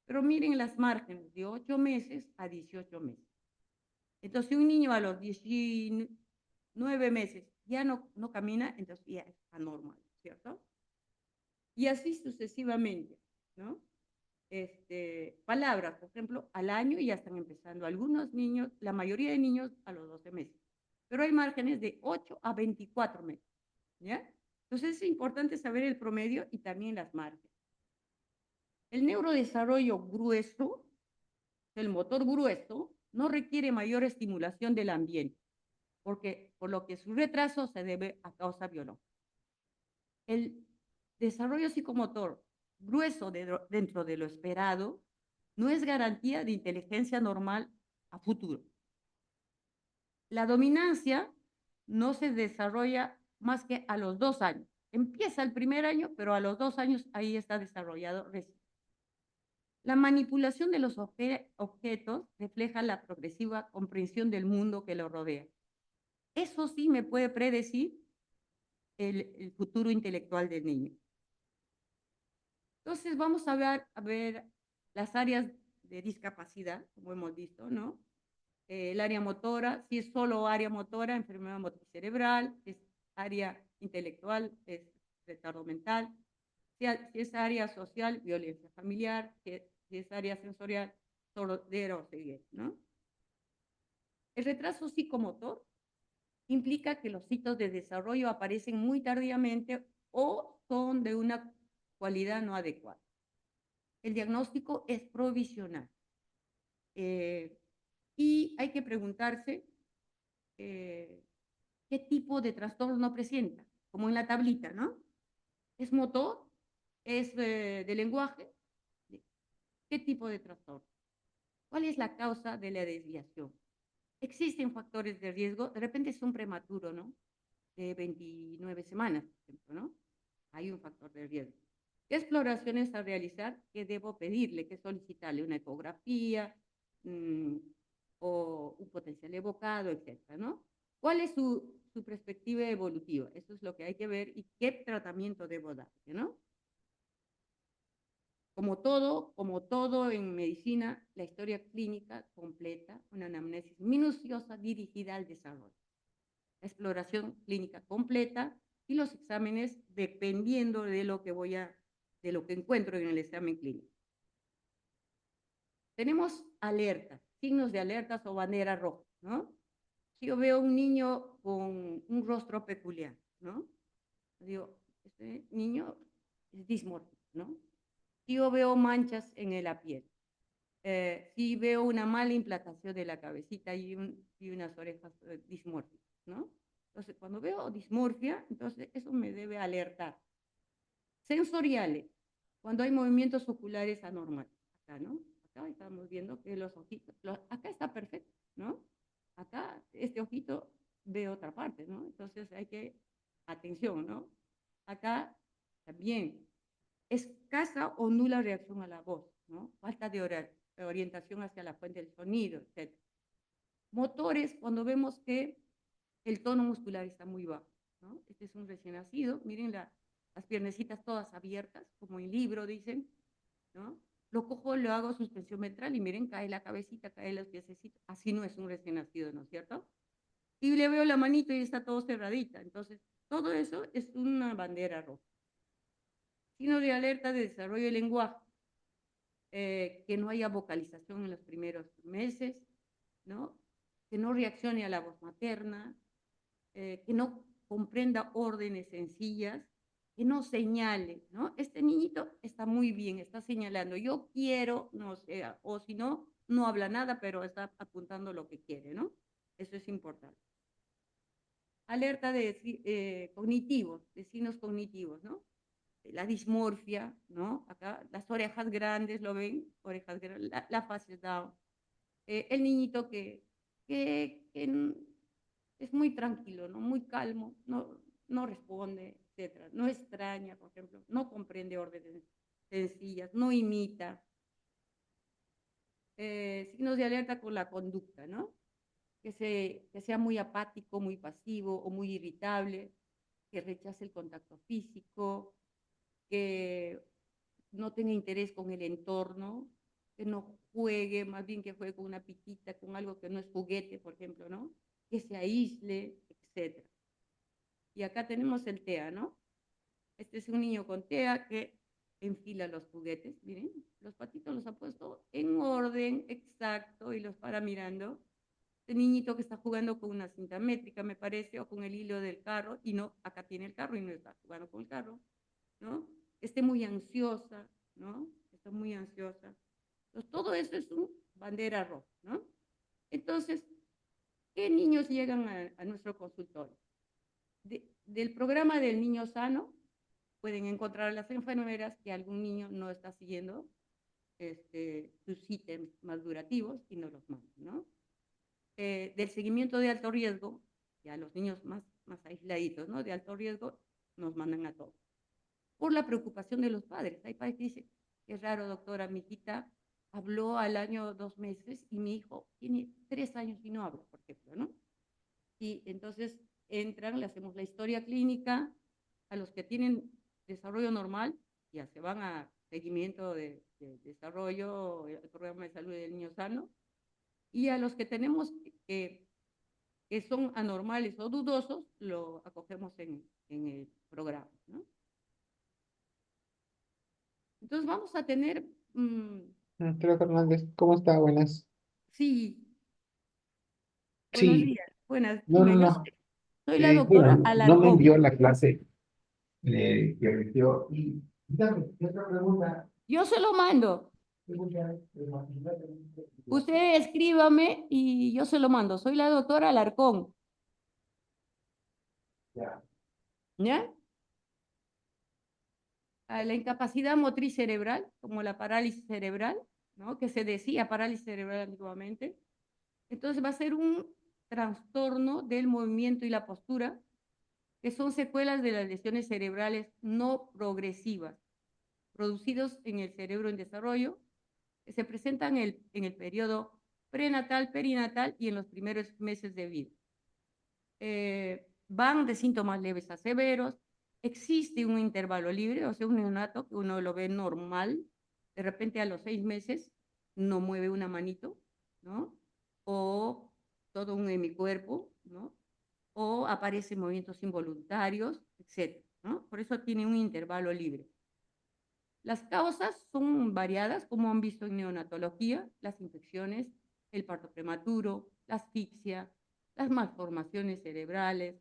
Pero miren las márgenes, de 8 meses a 18 meses. Entonces, si un niño a los 19 meses ya no camina, entonces ya es anormal, ¿cierto? Y así sucesivamente, ¿no? Palabras, por ejemplo, al año ya están empezando. Algunos niños, la mayoría de niños a los 12 meses. Pero hay márgenes de 8 a 24 meses, ¿ya? Entonces es importante saber el promedio y también las márgenes. El neurodesarrollo grueso, el motor grueso, no requiere mayor estimulación del ambiente, por lo que su retraso se debe a causa biológica. El desarrollo psicomotor grueso dentro de lo esperado no es garantía de inteligencia normal a futuro. La dominancia no se desarrolla más que a los 2 años. Empieza el primer año, pero a los 2 años ahí está desarrollado recién. La manipulación de los objetos refleja la progresiva comprensión del mundo que lo rodea. Eso sí me puede predecir el futuro intelectual del niño. Entonces vamos a ver las áreas de discapacidad, como hemos visto, ¿no? El área motora, si es solo área motora, enfermedad motriz cerebral, si es área intelectual, es retardo mental, si es área social, violencia familiar, si es área sensorial, sordera o ceguera, ¿no? El retraso psicomotor implica que los hitos de desarrollo aparecen muy tardíamente o son de una cualidad no adecuada. El diagnóstico es provisional. Y hay que preguntarse qué tipo de trastorno presenta, como en la tablita, ¿no? ¿Es motor? ¿Es de lenguaje? ¿Qué tipo de trastorno? ¿Cuál es la causa de la desviación? Existen factores de riesgo, de repente es un prematuro, ¿no? De 29 semanas, por ejemplo, ¿no? Hay un factor de riesgo. ¿Qué exploraciones a realizar? ¿Qué debo pedirle? ¿Qué solicitarle? ¿Una ecografía o un potencial evocado, etcétera, ¿no? ¿Cuál es su perspectiva evolutiva? Eso es lo que hay que ver y qué tratamiento debo dar, ¿no? Como todo en medicina, la historia clínica completa, una anamnesis minuciosa dirigida al desarrollo. La exploración clínica completa y los exámenes dependiendo de lo que encuentro en el examen clínico. Tenemos alertas, signos de alertas o bandera roja, ¿no? Si yo veo un niño con un rostro peculiar, ¿no? Digo, este niño es dismórfico, ¿no? Si yo veo manchas en la piel, si veo una mala implantación de la cabecita y unas orejas dismórficas, ¿no? Entonces, cuando veo dismorfia, entonces eso me debe alertar. Sensoriales, cuando hay movimientos oculares anormales, acá, ¿no? Acá estamos viendo que los ojitos, acá está perfecto, ¿no? Acá, este ojito ve otra parte, ¿no? Entonces hay que, atención, ¿no? Acá también, escasa o nula reacción a la voz, ¿no? Falta de orientación hacia la fuente del sonido, etc. Motores, cuando vemos que el tono muscular está muy bajo, ¿no? Este es un recién nacido, miren las piernecitas todas abiertas, como en libro dicen, ¿no? Lo cojo, lo hago suspensión ventral y miren, cae la cabecita, cae los piececitos. Así no es un recién nacido, ¿no es cierto? Y le veo la manito y está todo cerradita. Entonces, todo eso es una bandera roja. Signo de alerta de desarrollo del lenguaje. Que no haya vocalización en los primeros meses, ¿no? Que no reaccione a la voz materna, que no comprenda órdenes sencillas, que no señale, ¿no? Este niñito está muy bien, está señalando, yo quiero, no sé, o si no, no habla nada, pero está apuntando lo que quiere, ¿no? Eso es importante. Alerta de cognitivos, de signos cognitivos, ¿no? La dismorfia, ¿no? Acá las orejas grandes, ¿lo ven? Orejas grandes, la face down. El niñito que es muy tranquilo, ¿no? Muy calmo, no responde, etcétera. No extraña, por ejemplo, no comprende órdenes sencillas, no imita. Signos de alerta con la conducta, ¿no? Que sea muy apático, muy pasivo o muy irritable, que rechace el contacto físico, que no tenga interés con el entorno, que no juegue, más bien que juegue con una pitita, con algo que no es juguete, por ejemplo, ¿no? Que se aísle, etc. Y acá tenemos el TEA, ¿no? Este es un niño con TEA que enfila los juguetes, miren, los patitos los ha puesto en orden exacto y los para mirando. Este niñito que está jugando con una cinta métrica, me parece, o con el hilo del carro, y no, acá tiene el carro y no está jugando con el carro, ¿no? Esté muy ansiosa, ¿no? Está muy ansiosa. Entonces, todo eso es una bandera roja, ¿no? Entonces, ¿qué niños llegan a nuestro consultorio? Del programa del niño sano, pueden encontrar a las enfermeras que algún niño no está siguiendo sus ítems más durativos y nos los mandan, ¿no? Del seguimiento de alto riesgo, ya los niños más aisladitos, ¿no? De alto riesgo, nos mandan a todos. Por la preocupación de los padres. Hay padres que dicen, qué raro, doctora, mi hijita habló al año 2 meses y mi hijo tiene 3 años y no habla, por ejemplo, ¿no? Y entonces entran, le hacemos la historia clínica a los que tienen desarrollo normal, ya se van a seguimiento de desarrollo, el programa de salud del niño sano, y a los que tenemos que son anormales o dudosos, lo acogemos en el programa, ¿no? Entonces vamos a tener, Creo que Hernández, ¿cómo está? Buenas. sí, buenos Sí, días, buenas, no, no, dime, yo no. soy la doctora Bueno, no me Alarcón. envió la clase que metió. Y dígame, ¿qué otra pregunta? Yo se lo mando. Usted escríbame y yo se lo mando. Soy la doctora Alarcón, Ya. ¿ya? La incapacidad motriz cerebral, como la parálisis cerebral, ¿no? Que se decía parálisis cerebral antiguamente. Entonces va a ser un trastorno del movimiento y la postura, que son secuelas de las lesiones cerebrales no progresivas, producidos en el cerebro en desarrollo, que se presentan en el periodo prenatal, perinatal y en los primeros meses de vida. Van de síntomas leves a severos, existe un intervalo libre, o sea, un neonato que uno lo ve normal, de repente a los 6 meses no mueve una manito, ¿no? O todo un hemicuerpo, ¿no? O aparecen movimientos involuntarios, etc., ¿no? Por eso tiene un intervalo libre. Las causas son variadas, como han visto en neonatología, las infecciones, el parto prematuro, la asfixia, las malformaciones cerebrales,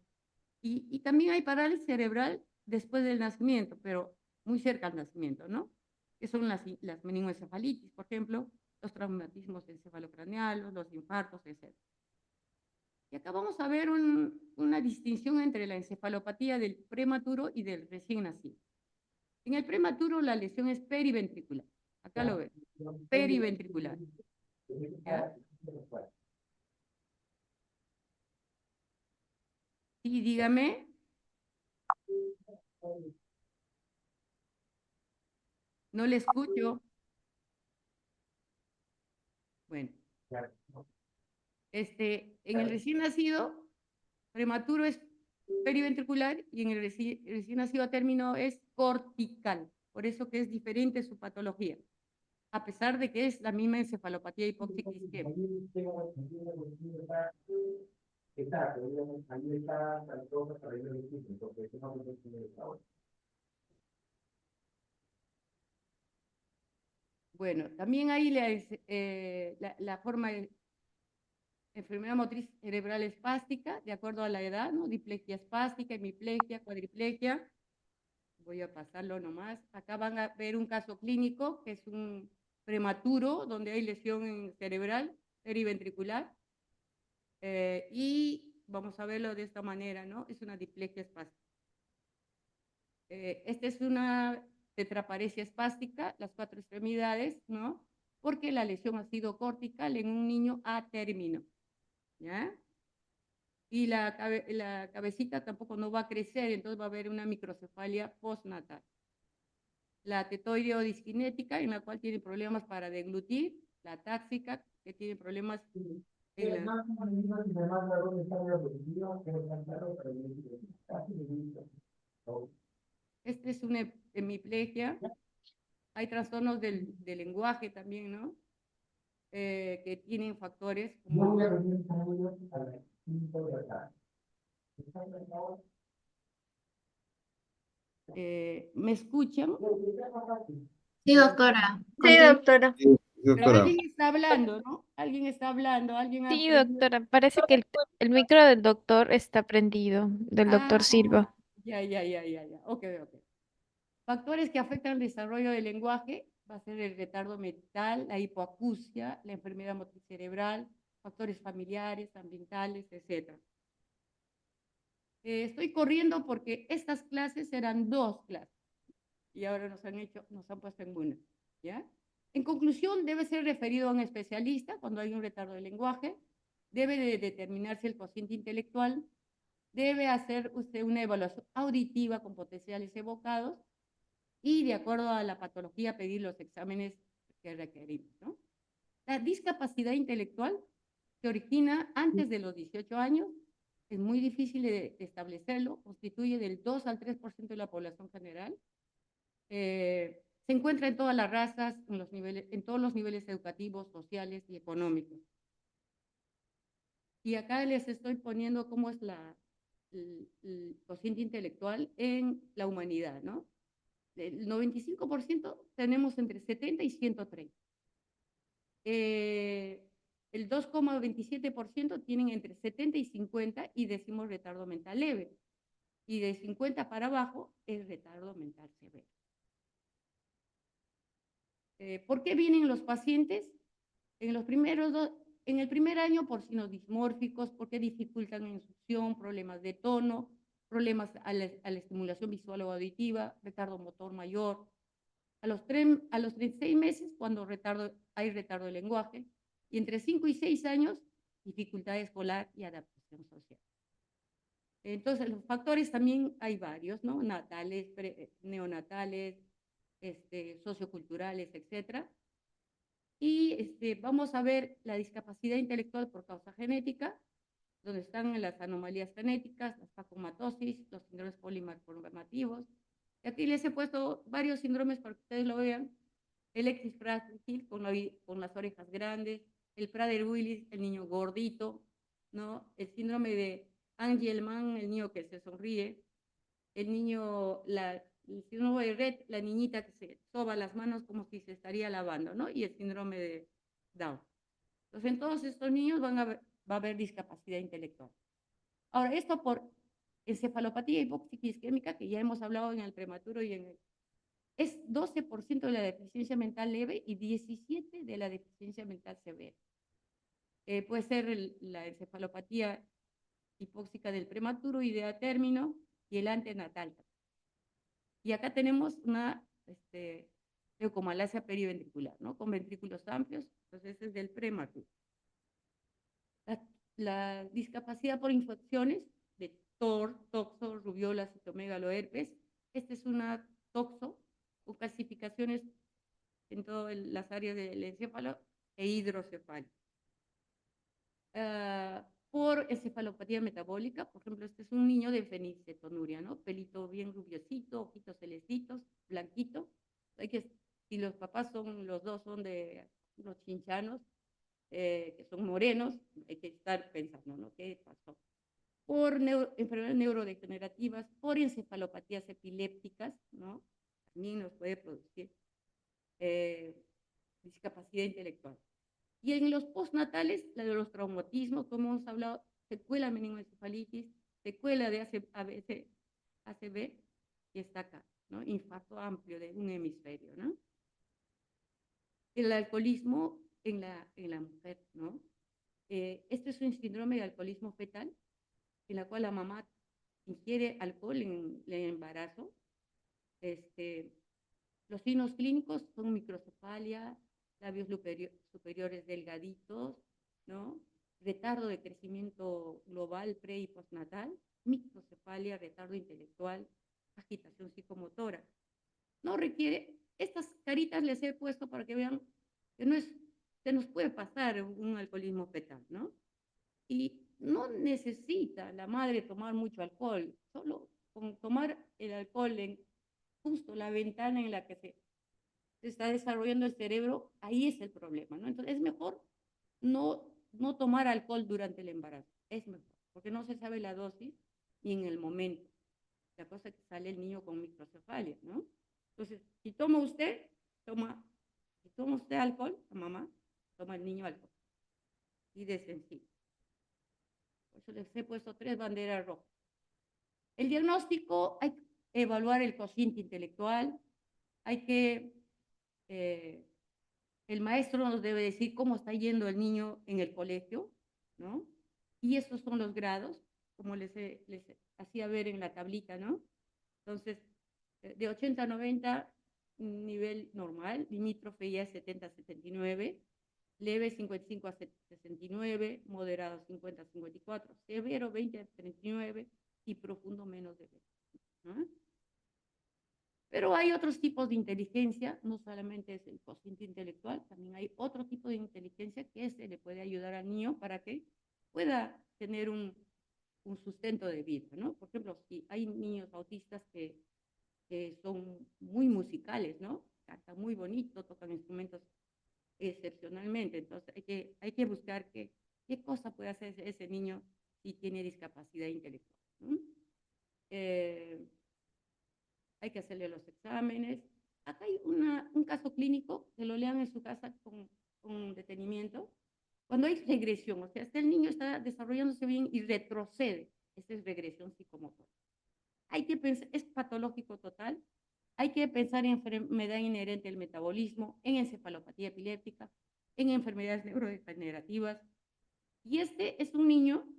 y también hay parálisis cerebral después del nacimiento, pero muy cerca al nacimiento, ¿no? Que son las meningoencefalitis, por ejemplo, los traumatismos encefalocraneales, los infartos, etc. Y acá vamos a ver una distinción entre la encefalopatía del prematuro y del recién nacido. En el prematuro la lesión es periventricular. Acá lo ven, periventricular. ¿Ya? Sí, dígame. No le escucho. Bueno, en el recién nacido, prematuro es periventricular y en el recién nacido a término es cortical. Por eso que es diferente su patología, a pesar de que es la misma encefalopatía hipóxica isquémica. Exacto, ahí está la cosa para ir al equipo, porque es una protección de Estado. Bueno, también hay la forma de enfermedad motriz cerebral espástica, de acuerdo a la edad, ¿no? Diplexia espástica, hemiplegia, cuadriplegia. Voy a pasarlo nomás. Acá van a ver un caso clínico, que es un prematuro, donde hay lesión cerebral, periventricular. Y vamos a verlo de esta manera, ¿no? Es una diplexia espástica. Esta es una tetraparesia espástica, las 4 extremidades, ¿no? Porque la lesión ha sido cortical en un niño a término, ¿ya? Y la cabecita tampoco no va a crecer, entonces va a haber una microcefalia postnatal. La tetoideo-disquinética, en la cual tiene problemas para deglutir, la táxica, que tiene problemas en la... Esta es una hemiplegia. Hay trastornos del lenguaje también, ¿no? Que tienen factores como... ¿me escuchan? Sí, doctora. Sí, doctora. Sí, Pero doctora. alguien está hablando, ¿no? Alguien está hablando, alguien ha Sí, prendido- doctora. Parece que el micro del doctor está prendido, del doctor Silva. Ya. Ok. Factores que afectan el desarrollo del lenguaje va a ser el retardo mental, la hipoacusia, la enfermedad motriz cerebral, factores familiares, ambientales, etc. Estoy corriendo porque estas clases eran 2 clases y ahora nos han puesto en una, ¿ya? En conclusión, debe ser referido a un especialista cuando hay un retardo del lenguaje, debe de determinarse el cociente intelectual, debe hacer usted una evaluación auditiva con potenciales evocados y, de acuerdo a la patología, pedir los exámenes que requerimos, ¿no? La discapacidad intelectual se origina antes de los 18 años, es muy difícil de establecerlo, constituye del 2 al 3% de la población general, se encuentra en todas las razas, en todos los niveles educativos, sociales y económicos. Y acá les estoy poniendo cómo es el cociente intelectual en la humanidad, ¿no? El 95% tenemos entre 70 y 130. El 2,27% tienen entre 70 y 50 y decimos retardo mental leve. Y de 50 para abajo es retardo mental severo. ¿Por qué vienen los pacientes? En el primer año por signos dismórficos, porque dificultan en succión, problemas de tono, problemas a la estimulación visual o auditiva, retardo motor mayor. A los 36 meses, cuando hay retardo de lenguaje, y entre 5 y 6 años, dificultad escolar y adaptación social. Entonces, los factores también hay varios, ¿no? Natales, neonatales, socioculturales, etc. Y vamos a ver la discapacidad intelectual por causa genética, donde están las anomalías genéticas, las facomatosis, los síndromes polimalformativos. Y aquí les he puesto varios síndromes para que ustedes lo vean. El X-Frágil con las orejas grandes, el Prader-Willis, el niño gordito, ¿no? El síndrome de Angelman, el niño que se sonríe, el síndrome de Rett, la niñita que se soba las manos como si se estaría lavando, ¿no? Y el síndrome de Down. Entonces, en todos estos niños va a haber discapacidad intelectual. Ahora, esto por encefalopatía hipóxica isquémica, que ya hemos hablado en el prematuro y es 12% de la deficiencia mental leve y 17% de la deficiencia mental severa. Puede ser la encefalopatía hipóxica del prematuro y de a término y el antenatal. Y acá tenemos una leucomalacia periventricular, ¿no? Con ventrículos amplios, entonces ese es del prematuro. La discapacidad por infecciones de TOR, toxo, rubiola, citomegaloherpes. Esta es una toxo con calcificaciones en todas las áreas del encéfalo e hidrocefalia. por encefalopatía metabólica. Por ejemplo, este es un niño de fenilcetonuria, ¿no? Pelito bien rubiosito, ojitos celestitos, blanquito. Hay que, si los papás son, los dos son de los chinchanos, que son morenos, hay que estar pensando, ¿no? ¿Qué pasó? Por enfermedades neurodegenerativas, por encefalopatías epilépticas, ¿no? También nos puede producir discapacidad intelectual. Y en los postnatales, la de los traumatismos, como hemos hablado, secuela meningoencefalitis, secuela de ACV, y está acá, ¿no? Infarto amplio de un hemisferio, ¿no? El alcoholismo en la mujer, ¿no? Este es un síndrome de alcoholismo fetal, en la cual la mamá ingiere alcohol en el embarazo. Los signos clínicos son microcefalia, labios superiores delgaditos, ¿no? Retardo de crecimiento global pre y postnatal, microcefalia, retardo intelectual, agitación psicomotora. No requiere, estas caritas les he puesto para que vean que no es, se nos puede pasar un alcoholismo fetal, ¿no? Y no necesita la madre tomar mucho alcohol, solo con tomar el alcohol en justo la ventana en la que se está desarrollando el cerebro, ahí es el problema, ¿no? Entonces es mejor no tomar alcohol durante el embarazo, es mejor, porque no se sabe la dosis ni en el momento. La cosa es que sale el niño con microcefalia, ¿no? Entonces, si toma usted alcohol, la mamá, toma el niño alcohol. Y de sencillo. Por eso les he puesto 3 banderas rojas. El diagnóstico, hay que evaluar el cociente intelectual, hay que, el maestro nos debe decir cómo está yendo el niño en el colegio, ¿no? Y esos son los grados, como les hacía ver en la tablita, ¿no? Entonces, de 80 a 90, nivel normal, limítrofe ya es 70 a 79, leve 55 a 69, moderado 50 a 54, severo 20 a 39 y profundo menos de 20, ¿no? Pero hay otros tipos de inteligencia, no solamente es el cociente intelectual, también hay otro tipo de inteligencia que le puede ayudar al niño para que pueda tener un sustento de vida, ¿no? Por ejemplo, si hay niños autistas que son muy musicales, ¿no? Cantan muy bonito, tocan instrumentos excepcionalmente, entonces hay que buscar qué cosa puede hacer ese niño si tiene discapacidad intelectual, ¿no? Hay que hacerle los exámenes. Acá hay un caso clínico, que lo lean en su casa con detenimiento. Cuando hay regresión, o sea, el niño está desarrollándose bien y retrocede, esa es regresión psicomotora. Hay que pensar, es patológico total, hay que pensar en enfermedad inherente al metabolismo, en encefalopatía epiléptica, en enfermedades neurodegenerativas. Y este es un niño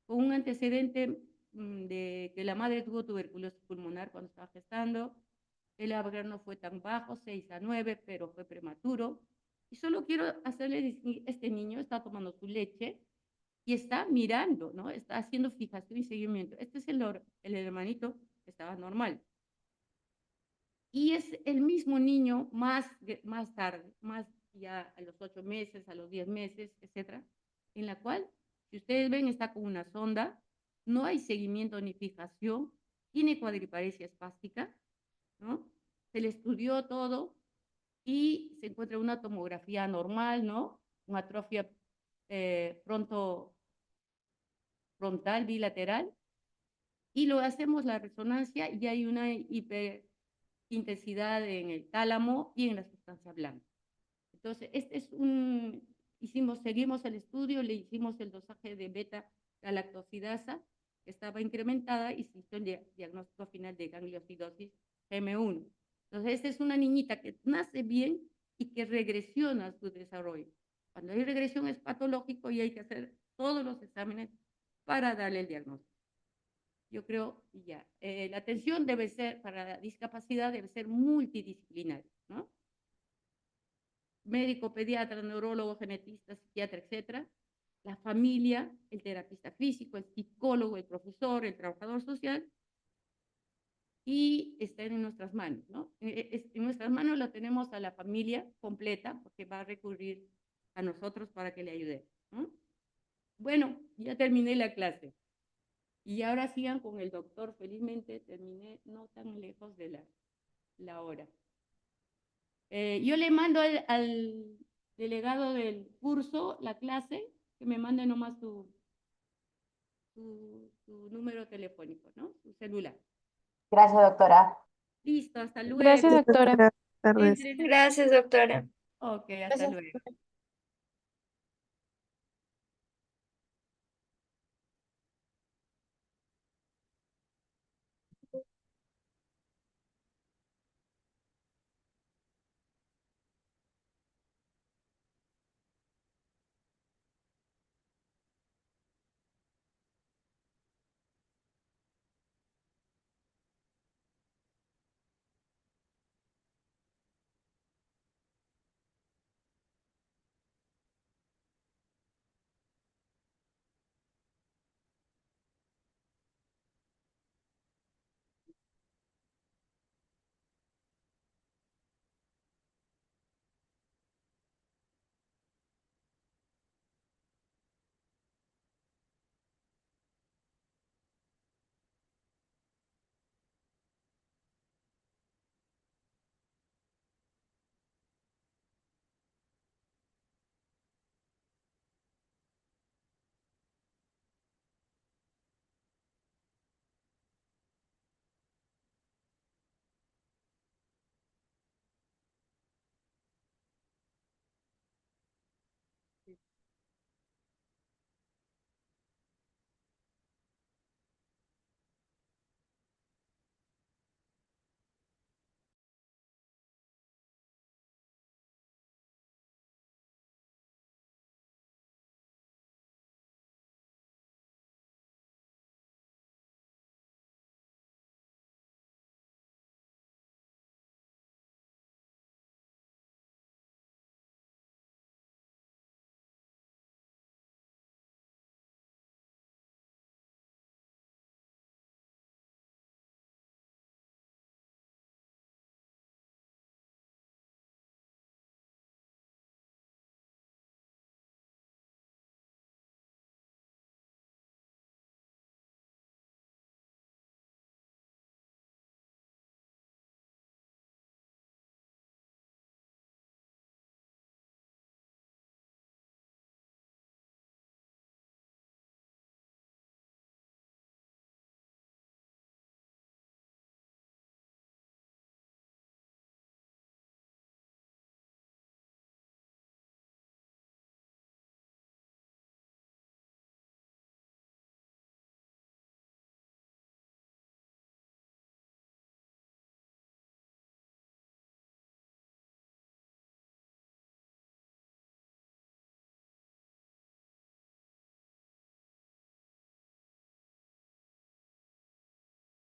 con un antecedente de que la madre tuvo tuberculosis pulmonar cuando estaba gestando, el Agar no fue tan bajo, 6 a 9, pero fue prematuro. Y solo quiero hacerle decir, este niño está tomando su leche y está mirando, ¿no? Está haciendo fijación y seguimiento. Este es el hermanito que estaba normal. Y es el mismo niño más tarde, más ya a los 8 meses, a los 10 meses, etcétera, en la cual, si ustedes ven, está con una sonda, no hay seguimiento ni fijación, tiene cuadriparesia espástica, ¿no? Se le estudió todo y se encuentra una tomografía normal, ¿no? Una atrofia frontal bilateral, y lo hacemos la resonancia y hay una hiperintensidad en el tálamo y en la sustancia blanca. Entonces, seguimos el estudio, le hicimos el dosaje de beta-galactosidasa, que estaba incrementada, y se hizo el diagnóstico final de gangliosidosis GM1. Entonces, esta es una niñita que nace bien y que regresiona su desarrollo. Cuando hay regresión es patológico y hay que hacer todos los exámenes para darle el diagnóstico. Yo creo, ya, la atención debe ser, para la discapacidad, debe ser multidisciplinaria, ¿no? Médico, pediatra, neurólogo, genetista, psiquiatra, etcétera. La familia, el terapista físico, el psicólogo, el profesor, el trabajador social, y está en nuestras manos, ¿no? En nuestras manos la tenemos a la familia completa, porque va a recurrir a nosotros para que le ayudemos, ¿no? Bueno, ya terminé la clase. Y ahora sigan con el doctor. Felizmente terminé no tan lejos de la hora. Yo le mando al delegado del curso la clase, que me mande nomás su número telefónico, ¿no? Su celular. Gracias, doctora. Listo, hasta Gracias, luego. doctora. Buenas tardes. Entren. Gracias, doctora. Ok, hasta luego.